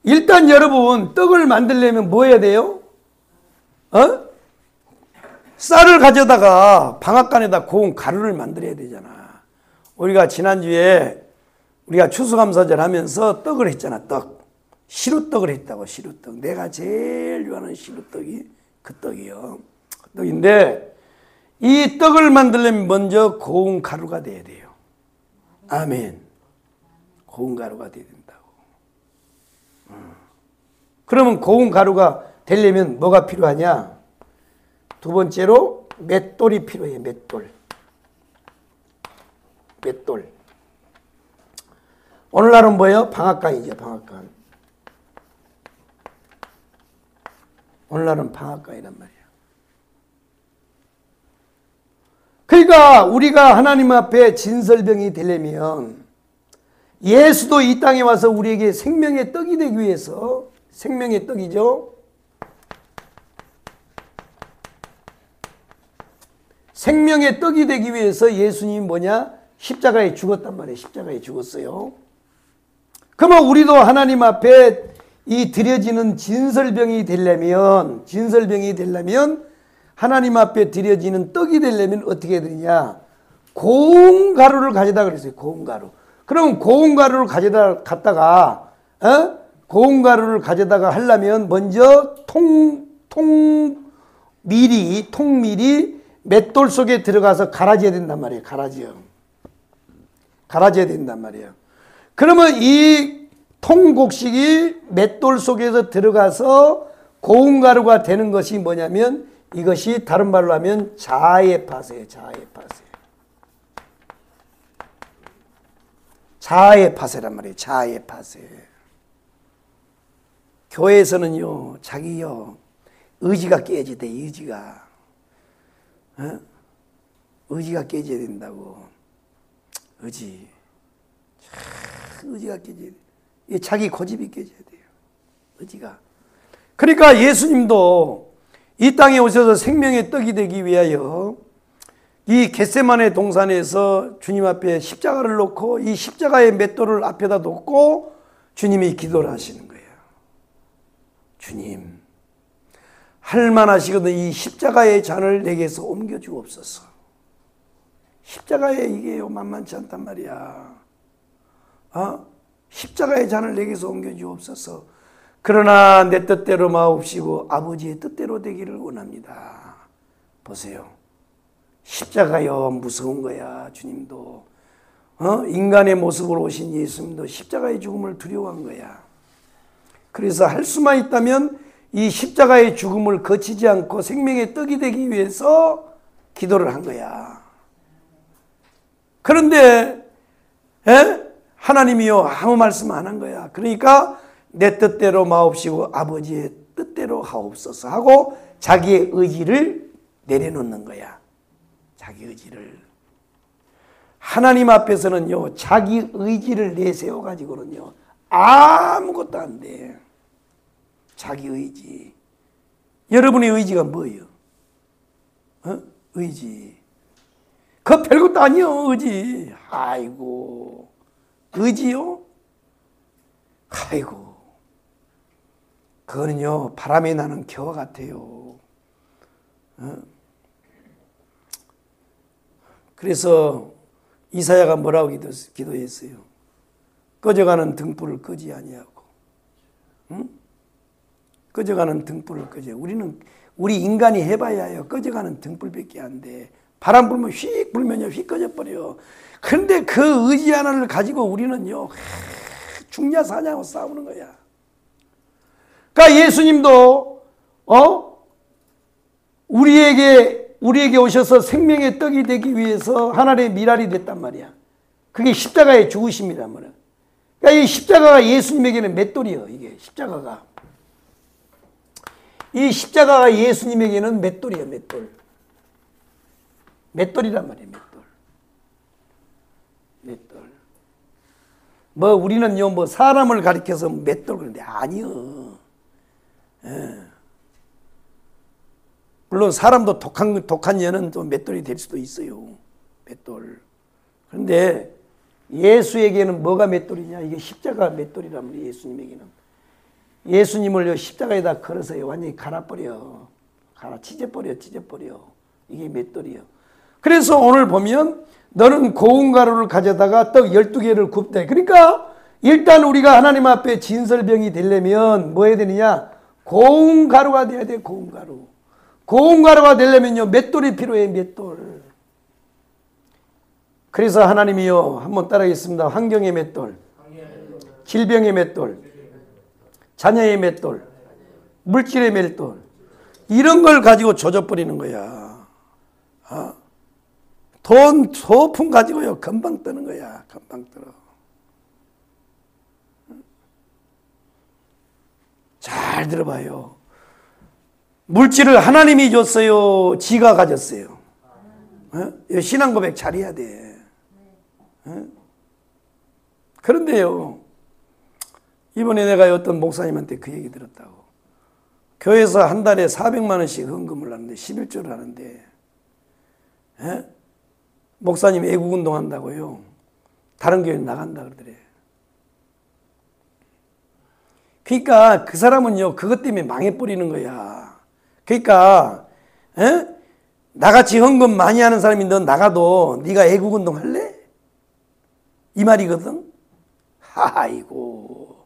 [SPEAKER 1] 일단 여러분 떡을 만들려면 뭐 해야 돼요? 쌀을 가져다가 방앗간에다 고운 가루를 만들어야 되잖아. 우리가 지난주에 우리가 추수감사절 하면서 떡을 했잖아. 떡. 시루떡을 했다고. 시루떡. 내가 제일 좋아하는 시루떡이 그 떡이요. 그 떡인데 이 떡을 만들려면 먼저 고운 가루가 돼야 돼요. 아멘. 고운 가루가 돼야 된다고. 그러면 고운 가루가 되려면 뭐가 필요하냐? 두 번째로 맷돌이 필요해요. 맷돌. 맷돌. 오늘날은 뭐예요? 방앗간이죠. 방앗간. 오늘날은 방앗간이란 말이야. 그러니까 우리가 하나님 앞에 진설병이 되려면 예수도 이 땅에 와서 우리에게 생명의 떡이 되기 위해서 생명의 떡이죠. 생명의 떡이 되기 위해서 예수님이 뭐냐? 십자가에 죽었단 말이에요. 십자가에 죽었어요. 그러면 우리도 하나님 앞에 이 드려지는 진설병이 되려면 하나님 앞에 드려지는 떡이 되려면 어떻게 해야 되느냐? 고운 가루를 가져다 그랬어요. 고운 가루. 그럼 고운 가루를 갖다가 고운 가루를 가져다가 하려면 먼저 통밀이 맷돌 속에 들어가서 갈아져야 된단 말이에요. 갈아져야 된단 말이에요. 그러면 이 통곡식이 맷돌 속에서 들어가서 고운 가루가 되는 것이 뭐냐면 이것이 다른 말로 하면 자의 파세예요. 자의 파세란 말이에요. 자의 파세. 교회에서는요, 자기요, 의지가 깨져야 돼, 의지가. 의지가 깨져야 된다고. 의지가 깨져야 돼. 자기 고집이 깨져야 돼요. 의지가. 그러니까 예수님도 이 땅에 오셔서 생명의 떡이 되기 위하여 이 겟세마네 동산에서 주님 앞에 십자가를 놓고 이 십자가의 맷돌을 앞에다 놓고 주님이 기도를 하시는 거예요. 주님, 할만하시거든 이 십자가의 잔을 내게서 옮겨주옵소서. 십자가에 이게 만만치 않단 말이야. 십자가의 잔을 내게서 옮겨주옵소서. 그러나 내 뜻대로 마옵시고 아버지의 뜻대로 되기를 원합니다. 보세요. 십자가요, 무서운 거야. 주님도 인간의 모습으로 오신 예수님도 십자가의 죽음을 두려워한 거야. 그래서 할 수만 있다면 이 십자가의 죽음을 거치지 않고 생명의 떡이 되기 위해서 기도를 한 거야. 그런데 하나님이요, 아무 말씀 안 한 거야. 그러니까 내 뜻대로 마옵시고 아버지의 뜻대로 하옵소서 하고 자기의 의지를 내려놓는 거야. 자기 의지를. 하나님 앞에서는요, 자기 의지를 내세워 가지고는요, 아무것도 안 돼. 자기 의지. 여러분의 의지가 뭐예요? 의지. 그거 별것도 아니요, 의지. 아이고, 의지요? 아이고, 그거는요, 바람에 나는 겨와 같아요. 그래서 이사야가 뭐라고 기도했어요? 꺼져가는 등불을 끄지 아니하고, 꺼져가는 등불을 끄지. 우리 인간이 해봐야 해요. 꺼져가는 등불밖에 안 돼. 바람 불면 휙 불면요, 휙 꺼져버려. 그런데 그 의지 하나를 가지고 우리는요, 죽냐 사냐고 싸우는 거야. 그러니까 예수님도 우리에게 오셔서 생명의 떡이 되기 위해서 하나님의 미랄이 됐단 말이야. 그게 십자가의 죽으심이란 말이야. 그러니까 이 십자가가 예수님에게는 맷돌이에요. 이게 십자가가. 이 십자가가 예수님에게는 맷돌이에요. 맷돌. 맷돌이란 말이에요. 맷돌. 맷돌. 뭐 우리는요 뭐 사람을 가리켜서 맷돌 그러는데 아니요. 예. 물론 사람도 독한 년은 또 맷돌이 될 수도 있어요. 맷돌. 그런데 예수에게는 뭐가 맷돌이냐? 이게 십자가 맷돌이란 말이에요. 예수님에게는. 예수님을 십자가에다 걸어서 완전히 갈아버려. 찢어버려. 이게 맷돌이에요. 그래서 오늘 보면 너는 고운 가루를 가져다가 떡 12개를 굽되. 그러니까 일단 우리가 하나님 앞에 진설병이 되려면 뭐 해야 되느냐? 고운 가루가 돼야 돼. 고운 가루. 고운 가루가 되려면요 맷돌이 필요해. 맷돌. 그래서 하나님이요 한번 따라하겠습니다. 환경의 맷돌, 질병의 맷돌, 자녀의 맷돌, 물질의 맷돌, 이런 걸 가지고 조져버리는 거야. 돈 소품 가지고요 금방 뜨는 거야. 금방 들어. 잘 들어봐요. 물질을 하나님이 줬어요? 지가 가졌어요? 신앙 고백 잘해야 돼. 그런데요, 이번에 내가 어떤 목사님한테 그 얘기 들었다고. 교회에서 한 달에 400만 원씩 헌금을 하는데 11조를 하는데 목사님 애국운동 한다고요. 다른 교회 나간다 그러더래. 그러니까 그 사람은요 그것 때문에 망해버리는 거야. 그러니까 나같이 헌금 많이 하는 사람이 너 나가도 네가 애국운동 할래? 이 말이거든. 아이고.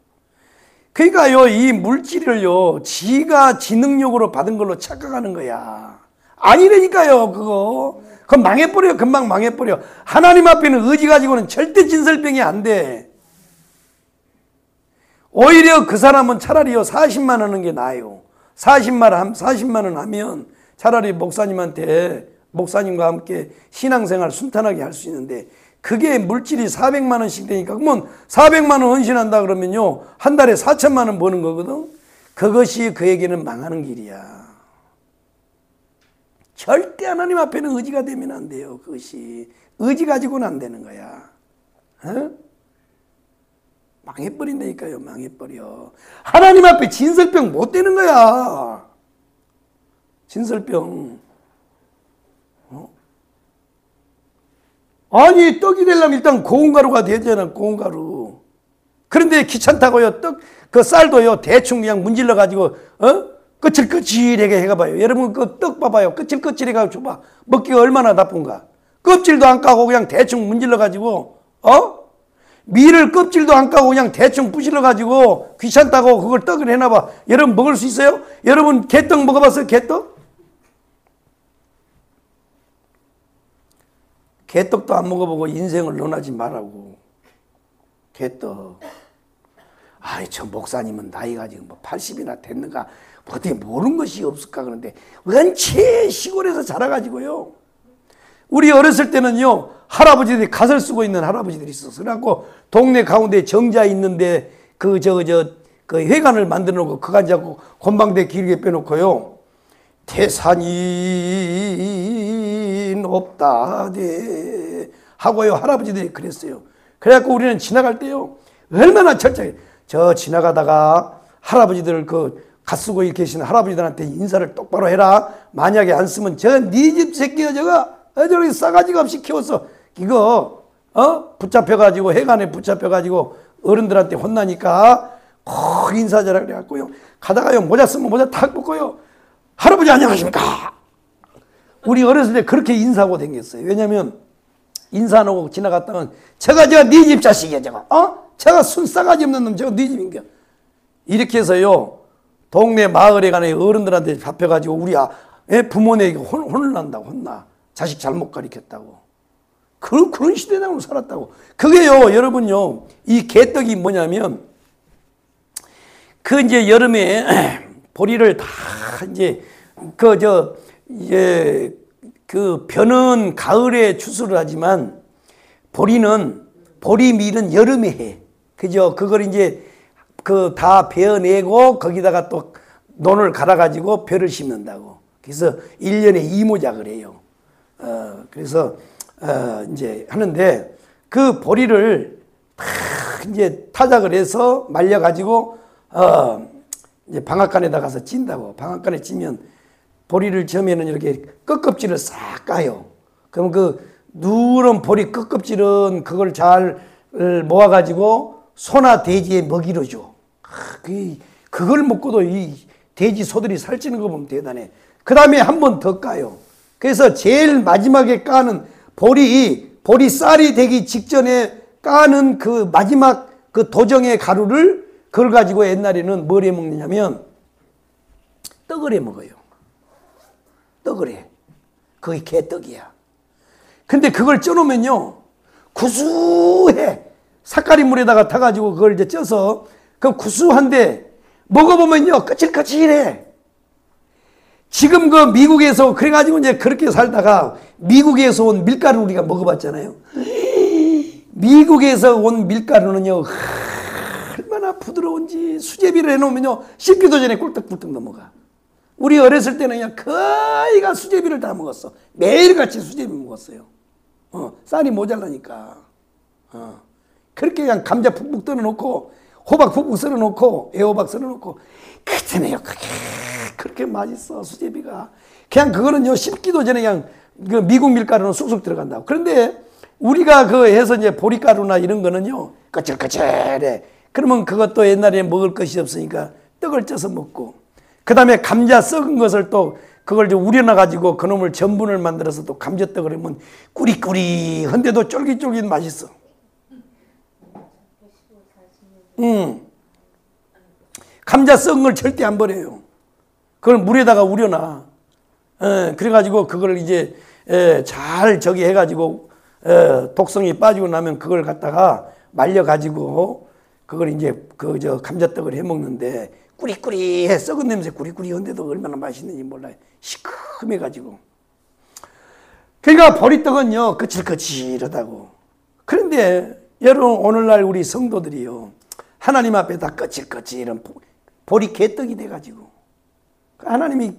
[SPEAKER 1] 그러니까요 이 물질을요 지가 지능력으로 받은 걸로 착각하는 거야. 아니라니까요 그거. 그건 망해버려. 금방 망해버려. 하나님 앞에는 의지 가지고는 절대 진설병이 안 돼. 오히려 그 사람은 차라리요 40만 원 하는 게 나아요. 40만 원 하면 차라리 목사님과 함께 신앙생활 순탄하게 할 수 있는데 그게 물질이 400만 원씩 되니까 그러면 400만 원 헌신한다 그러면요 한 달에 4천만 원 버는 거거든. 그것이 그에게는 망하는 길이야. 절대 하나님 앞에는 의지가 되면 안 돼요. 그것이 의지 가지고는 안 되는 거야. 망해버린다니까요. 망해버려. 하나님 앞에 진설병 못 되는 거야. 진설병. 아니 떡이 되려면 일단 고운 가루가 되잖아. 고운 가루. 그런데 귀찮다고요. 그 쌀도요 대충 그냥 문질러 가지고 거칠거칠하게 해가봐요. 여러분 그 떡 봐봐요. 거칠거칠하게 줘봐. 먹기가 얼마나 나쁜가. 껍질도 안 까고 그냥 대충 문질러 가지고 밀을 껍질도 안 까고 그냥 대충 부실러 가지고 귀찮다고 그걸 떡을 해놔봐. 여러분 먹을 수 있어요? 여러분 개떡 먹어봤어요? 개떡? 개떡도 안 먹어보고 인생을 논하지 말라고. 개떡. 아이 저 목사님은 나이가 지금 뭐 80이나 됐는가 어떻게 모르는 것이 없을까 그런데 원체 시골에서 자라가지고요. 우리 어렸을 때는요 할아버지들이 갓을 쓰고 있는 할아버지들이 있었어. 그래갖고 동네 가운데 정자 있는데 그 회관을 만들어 놓고 그간 잡고 곤방대 길게 빼놓고요. 태산이 높다대 하고요 할아버지들이 그랬어요. 그래갖고 우리는 지나갈 때요 얼마나 철저하게 저 지나가다가 할아버지들 갓 쓰고 계신 할아버지들한테 인사를 똑바로 해라. 만약에 안 쓰면 저 네 집 새끼야 저렇게 싸가지가 없이 키웠어. 이거 붙잡혀가지고 해관에 붙잡혀가지고 어른들한테 혼나니까 꼭 인사하라 그래갖고요. 가다가요 모자 쓰면 모자 탁 벗고요. 할아버지 안녕하십니까. 우리 어렸을 때 그렇게 인사하고 다녔어요. 왜냐면 인사 안 하고 지나갔다면 저가 네 집 자식이야 저가 순 싸가지 없는 놈 저거 네 집인겨. 이렇게 해서요 동네 마을에 가는 어른들한테 잡혀가지고 우리 부모님에게 혼을 난다고. 혼나. 자식 잘못 가르쳤다고. 그런 시대에 살았다고. 그게요 여러분요 이 개떡이 뭐냐면 이제 여름에 보리를 다 이제 이제 그 벼는 가을에 추수를 하지만 보리밀은 여름에 해. 그죠? 그걸 이제 그 다 베어내고 거기다가 또 논을 갈아가지고 벼를 심는다고. 그래서 1년에 2모작을 해요. 그래서 이제 하는데 그 보리를 다 이제 타작을 해서 말려가지고 이제 방앗간에다 가서 찐다고. 방앗간에 찌면 보리를 쪄면은 이렇게 껍껍질을 싹 까요. 그럼 그 누런 보리 껍껍질은 그걸 잘 모아가지고 소나 돼지의 먹이로 줘. 그걸 먹고도 이 돼지 소들이 살찌는 거 보면 대단해. 그 다음에 한 번 더 까요. 그래서 제일 마지막에 까는 보리 쌀이 되기 직전에 까는 그 마지막 그 도정의 가루를 그걸 가지고 옛날에는 뭘 해 먹느냐면 떡을 해 먹어요. 떡을 해. 그게 개떡이야. 근데 그걸 쪄놓으면요 구수해. 삭가리 물에다가 타가지고 그걸 이제 쪄서 그 구수한데 먹어보면요 거칠거칠해. 지금 그 미국에서 그래가지고 이제 그렇게 살다가 미국에서 온 밀가루 우리가 먹어봤잖아요. 미국에서 온 밀가루는요 얼마나 부드러운지 수제비를 해놓으면요 씹기도 전에 꿀떡꿀떡 넘어가. 우리 어렸을 때는 그냥 거의가 수제비를 다 먹었어. 매일같이 수제비 먹었어요. 쌀이 모자라니까. 그렇게 그냥 감자 푹푹 떨어놓고 호박 푹푹 썰어놓고 애호박 썰어놓고 그때는요 그렇게 맛있어 수제비가. 그냥 그거는요 씹기도 전에 그냥 그 미국 밀가루는 쑥쑥 들어간다고. 그런데 우리가 그 해서 이제 보리가루나 이런 거는요 거칠거칠해. 그러면 그것도 옛날에 먹을 것이 없으니까 떡을 쪄서 먹고, 그 다음에 감자 썩은 것을 또 그걸 좀 우려놔가지고 그놈을 전분을 만들어서 또 감자떡을 하면 꾸리꾸리한데도 쫄깃쫄깃 맛있어. 감자 썩은 걸 절대 안 버려요. 그걸 물에다가 우려놔. 그래가지고 그걸 이제 잘 저기 해가지고 독성이 빠지고 나면 그걸 갖다가 말려가지고 그걸 이제 그 저 감자떡을 해 먹는데 꾸리꾸리해. 썩은 냄새 꾸리꾸리한데도 얼마나 맛있는지 몰라요. 시큼해가지고. 그러니까 보리떡은요 거칠거칠하다고. 그런데 여러분 오늘날 우리 성도들이요 하나님 앞에다 거칠거칠한 보리 개떡이 돼가지고 하나님이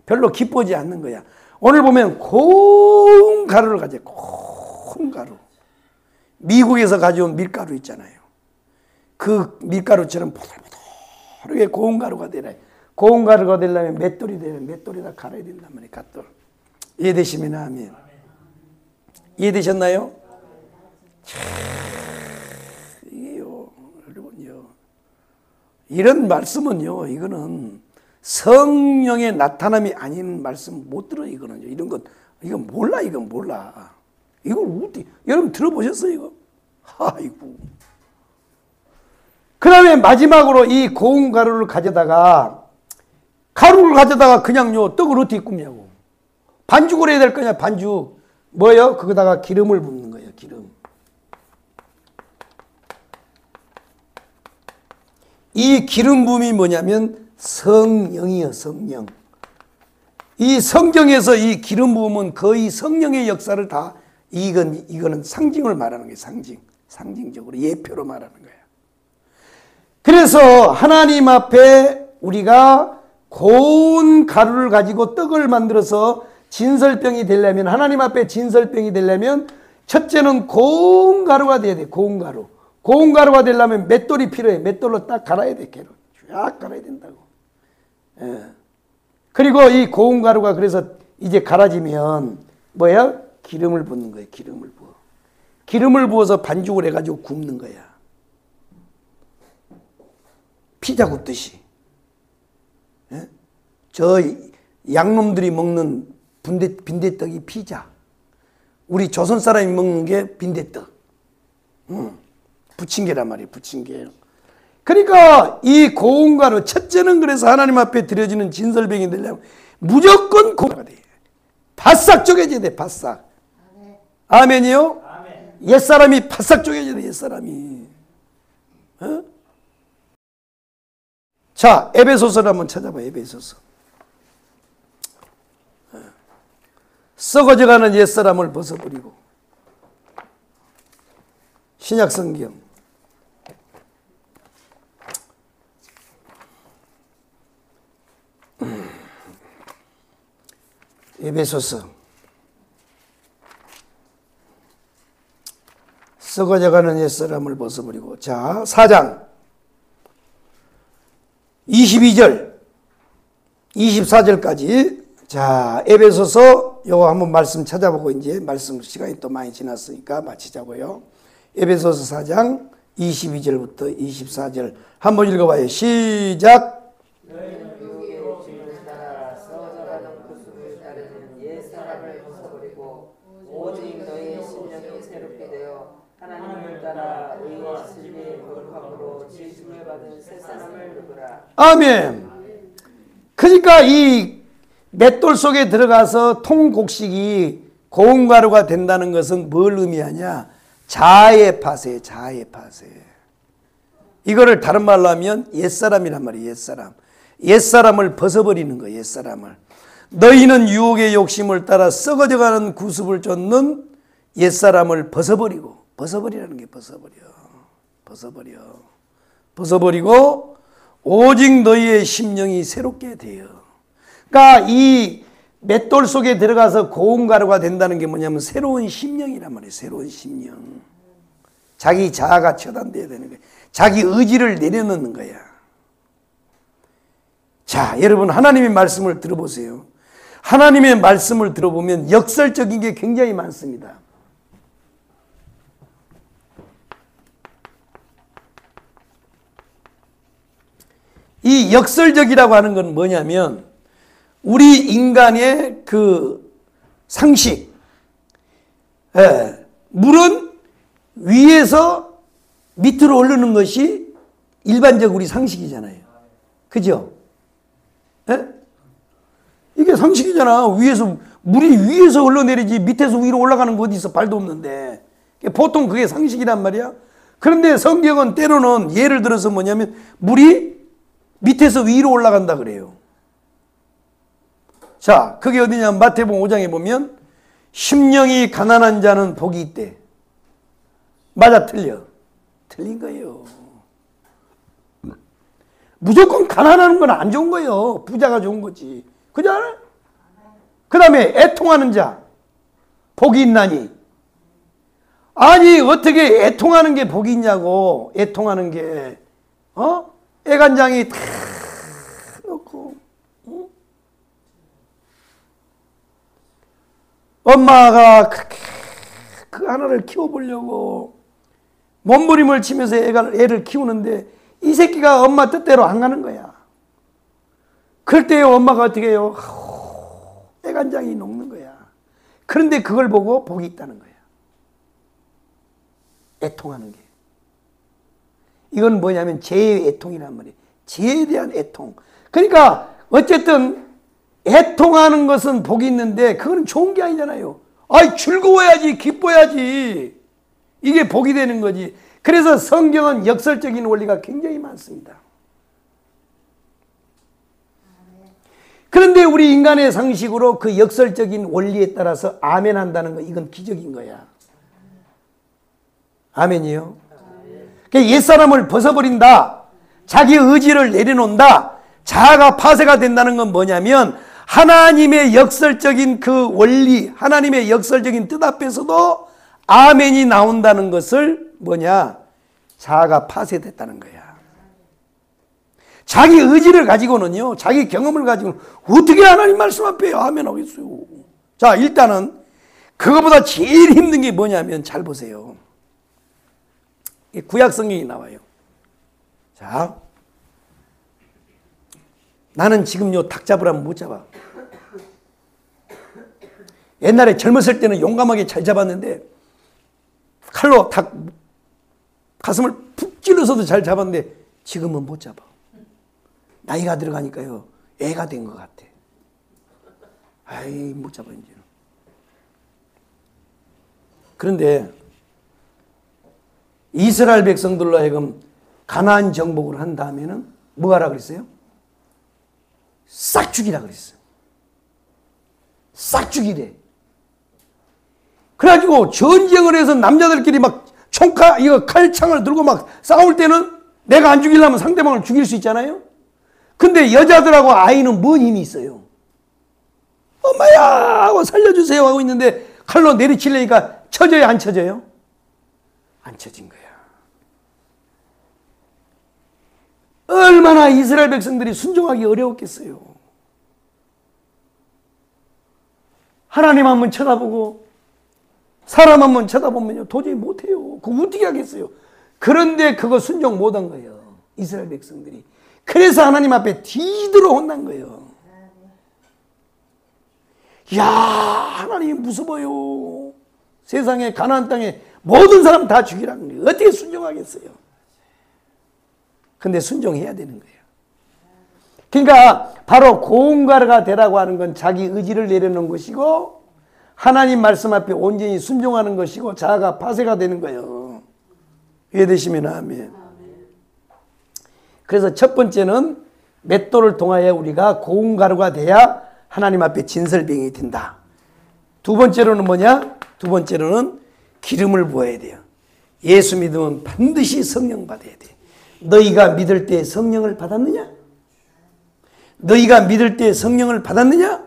[SPEAKER 1] 별로 기뻐하지 않는 거야. 오늘 보면 고운 가루를 가져요. 고운 가루. 미국에서 가져온 밀가루 있잖아요. 그 밀가루처럼 보들보들하게 고운 가루가 되라. 고운 가루가 되려면 맷돌이 되면 맷돌에다 갈아야 된단 말이에요. 갓돌. 이해되시면 아멘. 이해되셨나요? 이게요, 여러분요. 이런 말씀은요, 이거는 성령의 나타남이 아닌 말씀 못 들어요, 이거는요. 이건 몰라, 이건 몰라. 이걸 어디, 여러분 들어보셨어요, 이거? 아이고. 그 다음에 마지막으로 이 고운 가루를 가져다가 그냥요, 떡을 어떻게 굽냐고. 반죽을 해야 될 거냐, 반죽. 뭐예요? 거기다가 기름을 붓는 거예요, 기름. 이 기름 부음이 뭐냐면 성령이요, 성령. 이 성경에서 이 기름 부음은 거의 성령의 역사를 다 이거는 상징을 말하는 거예요. 상징적으로 예표로 말하는 거예요. 그래서 하나님 앞에 우리가 고운 가루를 가지고 떡을 만들어서 진설병이 되려면, 하나님 앞에 진설병이 되려면 첫째는 고운 가루가 돼야 돼. 고운 가루. 고운 가루가 되려면 맷돌이 필요해. 맷돌로 딱 갈아야 돼. 걔로 쫙 갈아야 된다고. 그리고 이 고운 가루가 그래서 이제 갈아지면 뭐야? 기름을 붓는 거예요. 기름을 부어. 기름을 부어서 반죽을 해가지고 굽는 거야. 피자 굽듯이. 저 양놈들이 먹는 빈대떡이 피자. 우리 조선 사람이 먹는 게 빈대떡. 부침개란 말이에요. 부침개. 그러니까 이 고운 가루, 첫째는 그래서 하나님 앞에 드려지는 진설병이 되려면 무조건 고운 가루가 돼. 바싹 쪼개져야 돼. 바싹. 아멘이요? 아멘. 옛사람이 바싹 쪼개져야 돼. 옛사람이. 자, 에베소서를 한번 찾아봐. 에베소서. 썩어져가는 옛사람을 벗어버리고. 신약성경 에베소서 썩어져가는 옛사람을 벗어버리고. 자, 4장 22절 24절까지. 자, 에베소서 요거 한번 말씀 찾아보고 이제 말씀 시간이 또 많이 지났으니까 마치자고요. 에베소서 4장 22절부터 24절 한번 읽어봐요. 시작.
[SPEAKER 3] 너희는 육의 욕심을 따라 썩어가는 구습을 따르는 옛 사람을 벗어버리고 오직 너희의 심령이 새롭게 되어 하나님을 따라 의의 진리의 거룩함으로 지으심을 받은 새 사람을 누구라.
[SPEAKER 1] 아멘. 그러니까 이 맷돌 속에 들어가서 통곡식이 고운 가루가 된다는 것은 뭘 의미하냐? 자아의 파쇄, 자아의 파쇄. 이거를 다른 말로 하면 옛사람이란 말이에요. 옛사람. 옛사람을 벗어버리는 거예요. 옛사람을. 너희는 유혹의 욕심을 따라 썩어져가는 구습을 쫓는 옛사람을 벗어버리고. 벗어버리라는 게 벗어버리고 오직 너희의 심령이 새롭게 되어. 그러니까 이 맷돌 속에 들어가서 고운 가루가 된다는 게 뭐냐면 새로운 심령이란 말이에요. 새로운 심령. 자기 자아가 처단돼야 되는 거예요. 자기 의지를 내려놓는 거야. 자, 여러분 하나님의 말씀을 들어보세요. 하나님의 말씀을 들어보면 역설적인 게 굉장히 많습니다. 이 역설적이라고 하는 건 뭐냐면 우리 인간의 그 상식, 물은 위에서 밑으로 오르는 것이 일반적 우리 상식이잖아요. 그죠? 이게 상식이잖아. 물이 위에서 흘러내리지 밑에서 위로 올라가는 거 어디 있어? 발도 없는데. 보통 그게 상식이란 말이야. 그런데 성경은 때로는 예를 들어서 뭐냐면 물이 밑에서 위로 올라간다 그래요. 자, 그게 어디냐면 마태복음 5장에 보면 심령이 가난한 자는 복이 있대. 맞아, 틀려? 틀린 거예요. 무조건 가난한 건 안 좋은 거예요. 부자가 좋은 거지. 그지 않아? 그 다음에 애통하는 자 복이 있나니. 아니 어떻게 애통하는 게 복이 있냐고. 애통하는 게 애간장이 다 넣고 엄마가 그렇게 그 하나를 키워보려고 몸부림을 치면서 애를 키우는데 이 새끼가 엄마 뜻대로 안 가는 거야. 그럴 때 엄마가 어떻게 해요? 애간장이 녹는 거야. 그런데 그걸 보고 복이 있다는 거야. 애통하는 게. 이건 뭐냐면 죄의 애통이란 말이에요. 죄에 대한 애통. 그러니까 어쨌든 애통하는 것은 복이 있는데 그건 좋은 게 아니잖아요. 아이 즐거워야지, 기뻐야지. 이게 복이 되는 거지. 그래서 성경은 역설적인 원리가 굉장히 많습니다. 그런데 우리 인간의 상식으로 그 역설적인 원리에 따라서 아멘 한다는 거, 이건 기적인 거야. 아멘이요. 그러니까 옛사람을 벗어버린다. 자기 의지를 내려놓는다. 자아가 파쇄가 된다는 건 뭐냐면 하나님의 역설적인 그 원리, 하나님의 역설적인 뜻 앞에서도 아멘이 나온다는 것을 뭐냐? 자아가 파쇄됐다는 거야. 자기 의지를 가지고는요, 자기 경험을 가지고는 어떻게 하나님 말씀 앞에 아멘 하겠어요. 자, 일단은 그거보다 제일 힘든 게 뭐냐면 잘 보세요. 구약 성경이 나와요. 자, 나는 지금 요 닭 잡으라면 못 잡아. 옛날에 젊었을 때는 용감하게 잘 잡았는데 칼로 닭 가슴을 푹 찔러서도 잘 잡았는데 지금은 못 잡아. 나이가 들어가니까요 애가 된 것 같아. 아이 못 잡아 이제는. 그런데 이스라엘 백성들로 하여금 가나안 정복을 한 다음에는 뭐 하라 그랬어요? 싹 죽이라 그랬어요. 싹 죽이래. 그래가지고 전쟁을 해서 남자들끼리 막 이거 칼창을 들고 막 싸울 때는 내가 안 죽이려면 상대방을 죽일 수 있잖아요. 근데 여자들하고 아이는 뭔 힘이 있어요? 엄마야 하고 살려주세요 하고 있는데 칼로 내리치려니까 쳐져요, 안 쳐져요? 안 쳐진 거야. 얼마나 이스라엘 백성들이 순종하기 어려웠겠어요. 하나님 한번 쳐다보고 사람 한번 쳐다보면요 도저히 못해요. 그거 어떻게 하겠어요? 그런데 그거 순종 못한 거예요, 이스라엘 백성들이. 그래서 하나님 앞에 뒤들어 혼난 거예요. 야, 하나님 무서워요. 세상에 가나안 땅에 모든 사람 다 죽이라는 거예요. 어떻게 순종하겠어요? 근데 순종해야 되는 거예요. 그러니까 바로 고운가르가 되라고 하는 건 자기 의지를 내려놓은 것이고 하나님 말씀 앞에 온전히 순종하는 것이고 자아가 파쇄가 되는 거예요. 이해되시면 아멘. 그래서 첫 번째는 맷돌을 통하여 우리가 고운가루가 돼야 하나님 앞에 진설병이 된다. 두 번째로는 뭐냐? 두 번째로는 기름을 부어야 돼요. 예수 믿으면 반드시 성령 받아야 돼. 너희가 믿을 때 성령을 받았느냐? 너희가 믿을 때 성령을 받았느냐?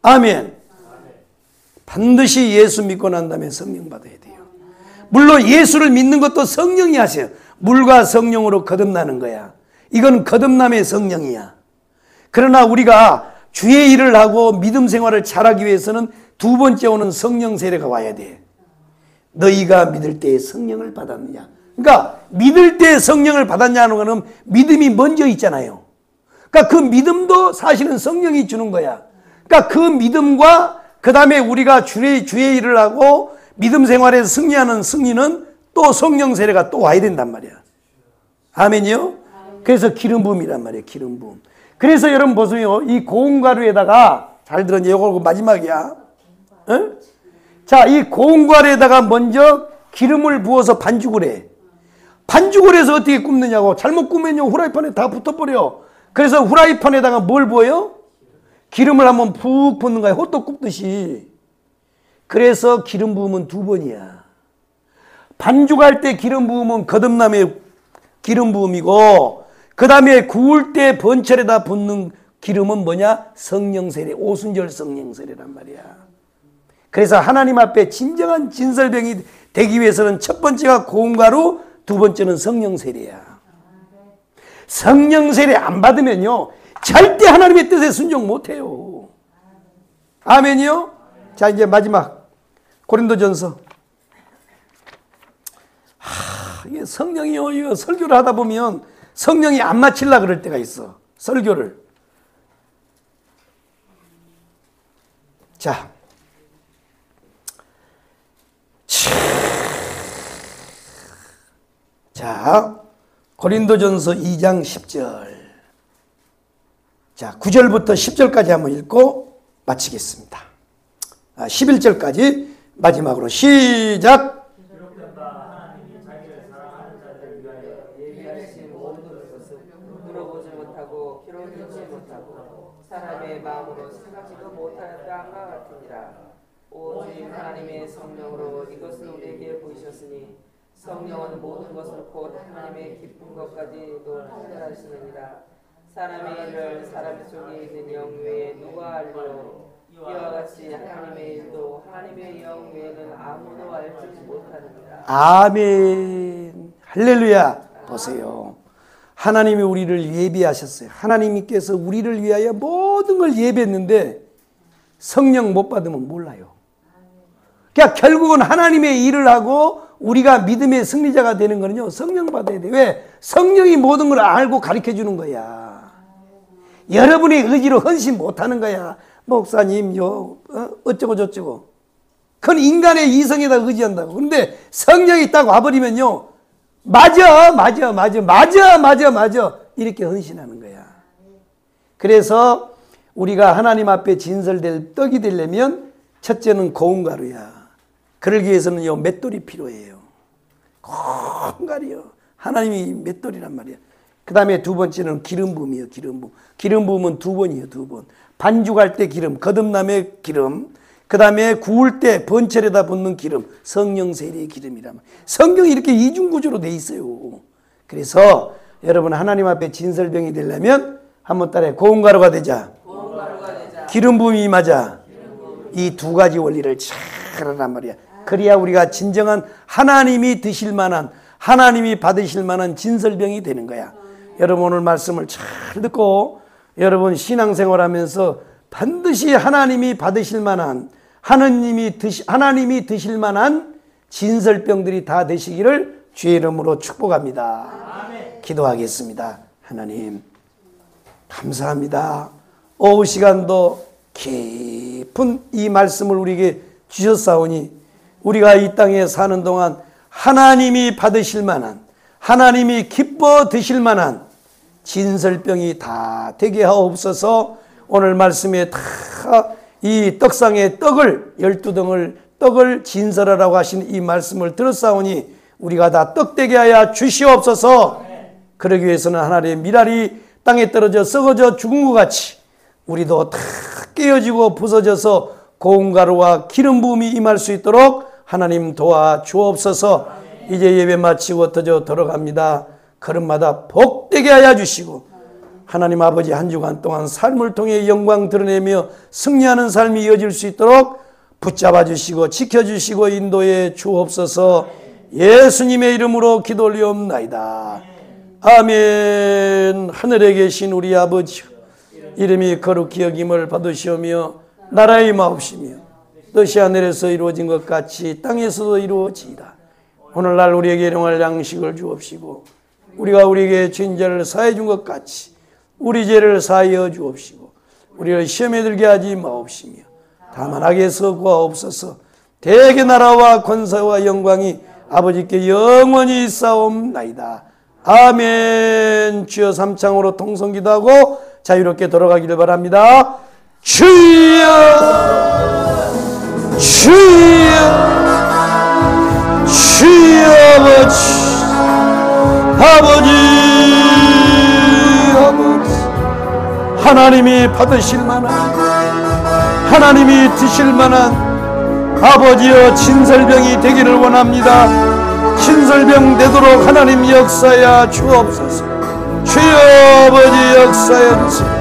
[SPEAKER 1] 아멘. 반드시 예수 믿고 난 다음에 성령 받아야 돼요. 물론 예수를 믿는 것도 성령이 하세요. 물과 성령으로 거듭나는 거야. 이건 거듭남의 성령이야. 그러나 우리가 주의 일을 하고 믿음 생활을 잘하기 위해서는 두 번째 오는 성령 세례가 와야 돼. 너희가 믿을 때 성령을 받았느냐? 그러니까 믿을 때 성령을 받았냐는 거는 믿음이 먼저 있잖아요. 그러니까 그 믿음도 사실은 성령이 주는 거야. 그러니까 그 믿음과 그 다음에 우리가 주의 일을 하고 믿음 생활에서 승리하는 승리는 또 성령 세례가 또 와야 된단 말이야. 아멘이요? 그래서 기름 부음이란 말이에요. 기름 부음. 그래서 여러분 보세요. 이 고운 가루에다가 잘 들었니? 이거 마지막이야. 응? 자, 이 고운 가루에다가 먼저 기름을 부어서 반죽을 해. 반죽을 해서 어떻게 굽느냐고. 잘못 구우면요 후라이팬에 다 붙어버려. 그래서 후라이팬에다가 뭘 부어요? 기름을 한번 푹 붓는 거야. 호떡 굽듯이. 그래서 기름 부으면 두 번이야. 반죽할 때 기름 부으면 거듭남의 기름 부음이고 그 다음에 구울 때 번철에다 붓는 기름은 뭐냐? 성령 세례, 오순절 성령 세례란 말이야. 그래서 하나님 앞에 진정한 진설병이 되기 위해서는 첫 번째가 고운 가루, 두 번째는 성령 세례야. 성령 세례 안 받으면요 절대 하나님의 뜻에 순종 못해요. 아멘이요? 자, 이제 마지막 고린도전서. 이게 성령이요, 이거 설교를 하다 보면 성령이 안 맞힐라 그럴 때가 있어. 설교를. 자, 고린도전서 2장 10절. 자, 9절부터 10절까지 한번 읽고 마치겠습니다. 11절까지 마지막으로 시작.
[SPEAKER 3] 사람의 마음으로 생각지도 못하였다 함과 같으니라. 오직 하나님의 성령으로 이것을 우리에게 보이셨으니 성령은 모든 것을 곧 하나님의 기쁜 것까지도 판단하시느니라. 사람의 일을 사람 속에 있는 영 외에 누가 알리요? 이와 같이 하나님의 일도 하나님의 영 외에는 아무도 알지 못하느니라.
[SPEAKER 1] 아멘. 할렐루야. 보세요. 하나님이 우리를 예비하셨어요. 하나님께서 우리를 위하여 모든 걸 예비했는데 성령 못 받으면 몰라요. 그러니까 결국은 하나님의 일을 하고 우리가 믿음의 승리자가 되는 거는요 성령 받아야 돼. 왜? 성령이 모든 걸 알고 가르쳐 주는 거야. 여러분의 의지로 헌신 못하는 거야. 목사님 어쩌고 저쩌고. 그건 인간의 이성에다 의지한다고. 그런데 성령이 딱 와버리면요 맞아 이렇게 헌신하는 거야. 그래서 우리가 하나님 앞에 진설될 떡이 되려면 첫째는 고운 가루야. 그러기 위해서는요 맷돌이 필요해요. 고운 가루요. 하나님이 맷돌이란 말이야. 그 다음에 두 번째는 기름 부음이에요. 기름 부음. 기름 부음은 두 번이에요. 두 번. 반죽할 때 기름, 거듭남의 기름. 그 다음에 구울 때 번철에다 붓는 기름, 성령 세례의 기름이란 말이에요. 성경이 이렇게 이중구조로 돼 있어요. 그래서 여러분 하나님 앞에 진설병이 되려면 한번 따라해. 고운가루가 되자. 기름 부음이 임하자. 이 두 가지 원리를 잘 하란 말이야. 그래야 우리가 진정한 하나님이 드실 만한, 하나님이 받으실 만한 진설병이 되는 거야. 여러분 오늘 말씀을 잘 듣고 여러분 신앙생활하면서 반드시 하나님이 받으실 만한, 하나님이 드실 만한 진설병들이 다 되시기를 주의 이름으로 축복합니다. 아멘. 기도하겠습니다. 하나님 감사합니다. 오후 시간도 깊은 이 말씀을 우리에게 주셨사오니 우리가 이 땅에 사는 동안 하나님이 받으실 만한, 하나님이 기뻐 드실 만한 진설병이 다 되게 하옵소서. 오늘 말씀에 다 이 떡상의 떡을 12등을 떡을 진설하라고 하신 이 말씀을 들었사오니 우리가 다 떡되게 하여 주시옵소서. 그러기 위해서는 하나님의 미랄이 땅에 떨어져 썩어져 죽은 것 같이 우리도 다 깨어지고 부서져서 고운 가루와 기름 부음이 임할 수 있도록 하나님 도와 주옵소서. 이제 예배 마치고 흩어져 돌아갑니다. 걸음마다 복되게 하여 주시고 하나님 아버지 한 주간 동안 삶을 통해 영광 드러내며 승리하는 삶이 이어질 수 있도록 붙잡아 주시고 지켜주시고 인도해 주옵소서. 예수님의 이름으로 기도 올리옵나이다. 아멘. 하늘에 계신 우리 아버지여, 이름이 거룩히 여김을 받으시오며 나라의 마옵시며 뜻이 하늘에서 이루어진 것 같이 땅에서도 이루어지이다. 오늘날 우리에게 일용할 양식을 주옵시고 우리가 우리에게 죄인자를 사해 준 것 같이 우리 죄를 사하여 주옵시고 우리를 시험에 들게 하지 마옵시며 다만 악에서 구하옵소서. 대개 나라와 권세와 영광이 아버지께 영원히 있사옵나이다. 아멘. 주여 삼창으로 통성기도하고 자유롭게 돌아가기를 바랍니다. 주여 주여 주여 아버지 하나님이 받으실 만한, 하나님이 드실 만한 아버지여 진설병이 되기를 원합니다. 진설병 되도록 하나님 역사하여 주옵소서. 주여 아버지 역사하여 주세요.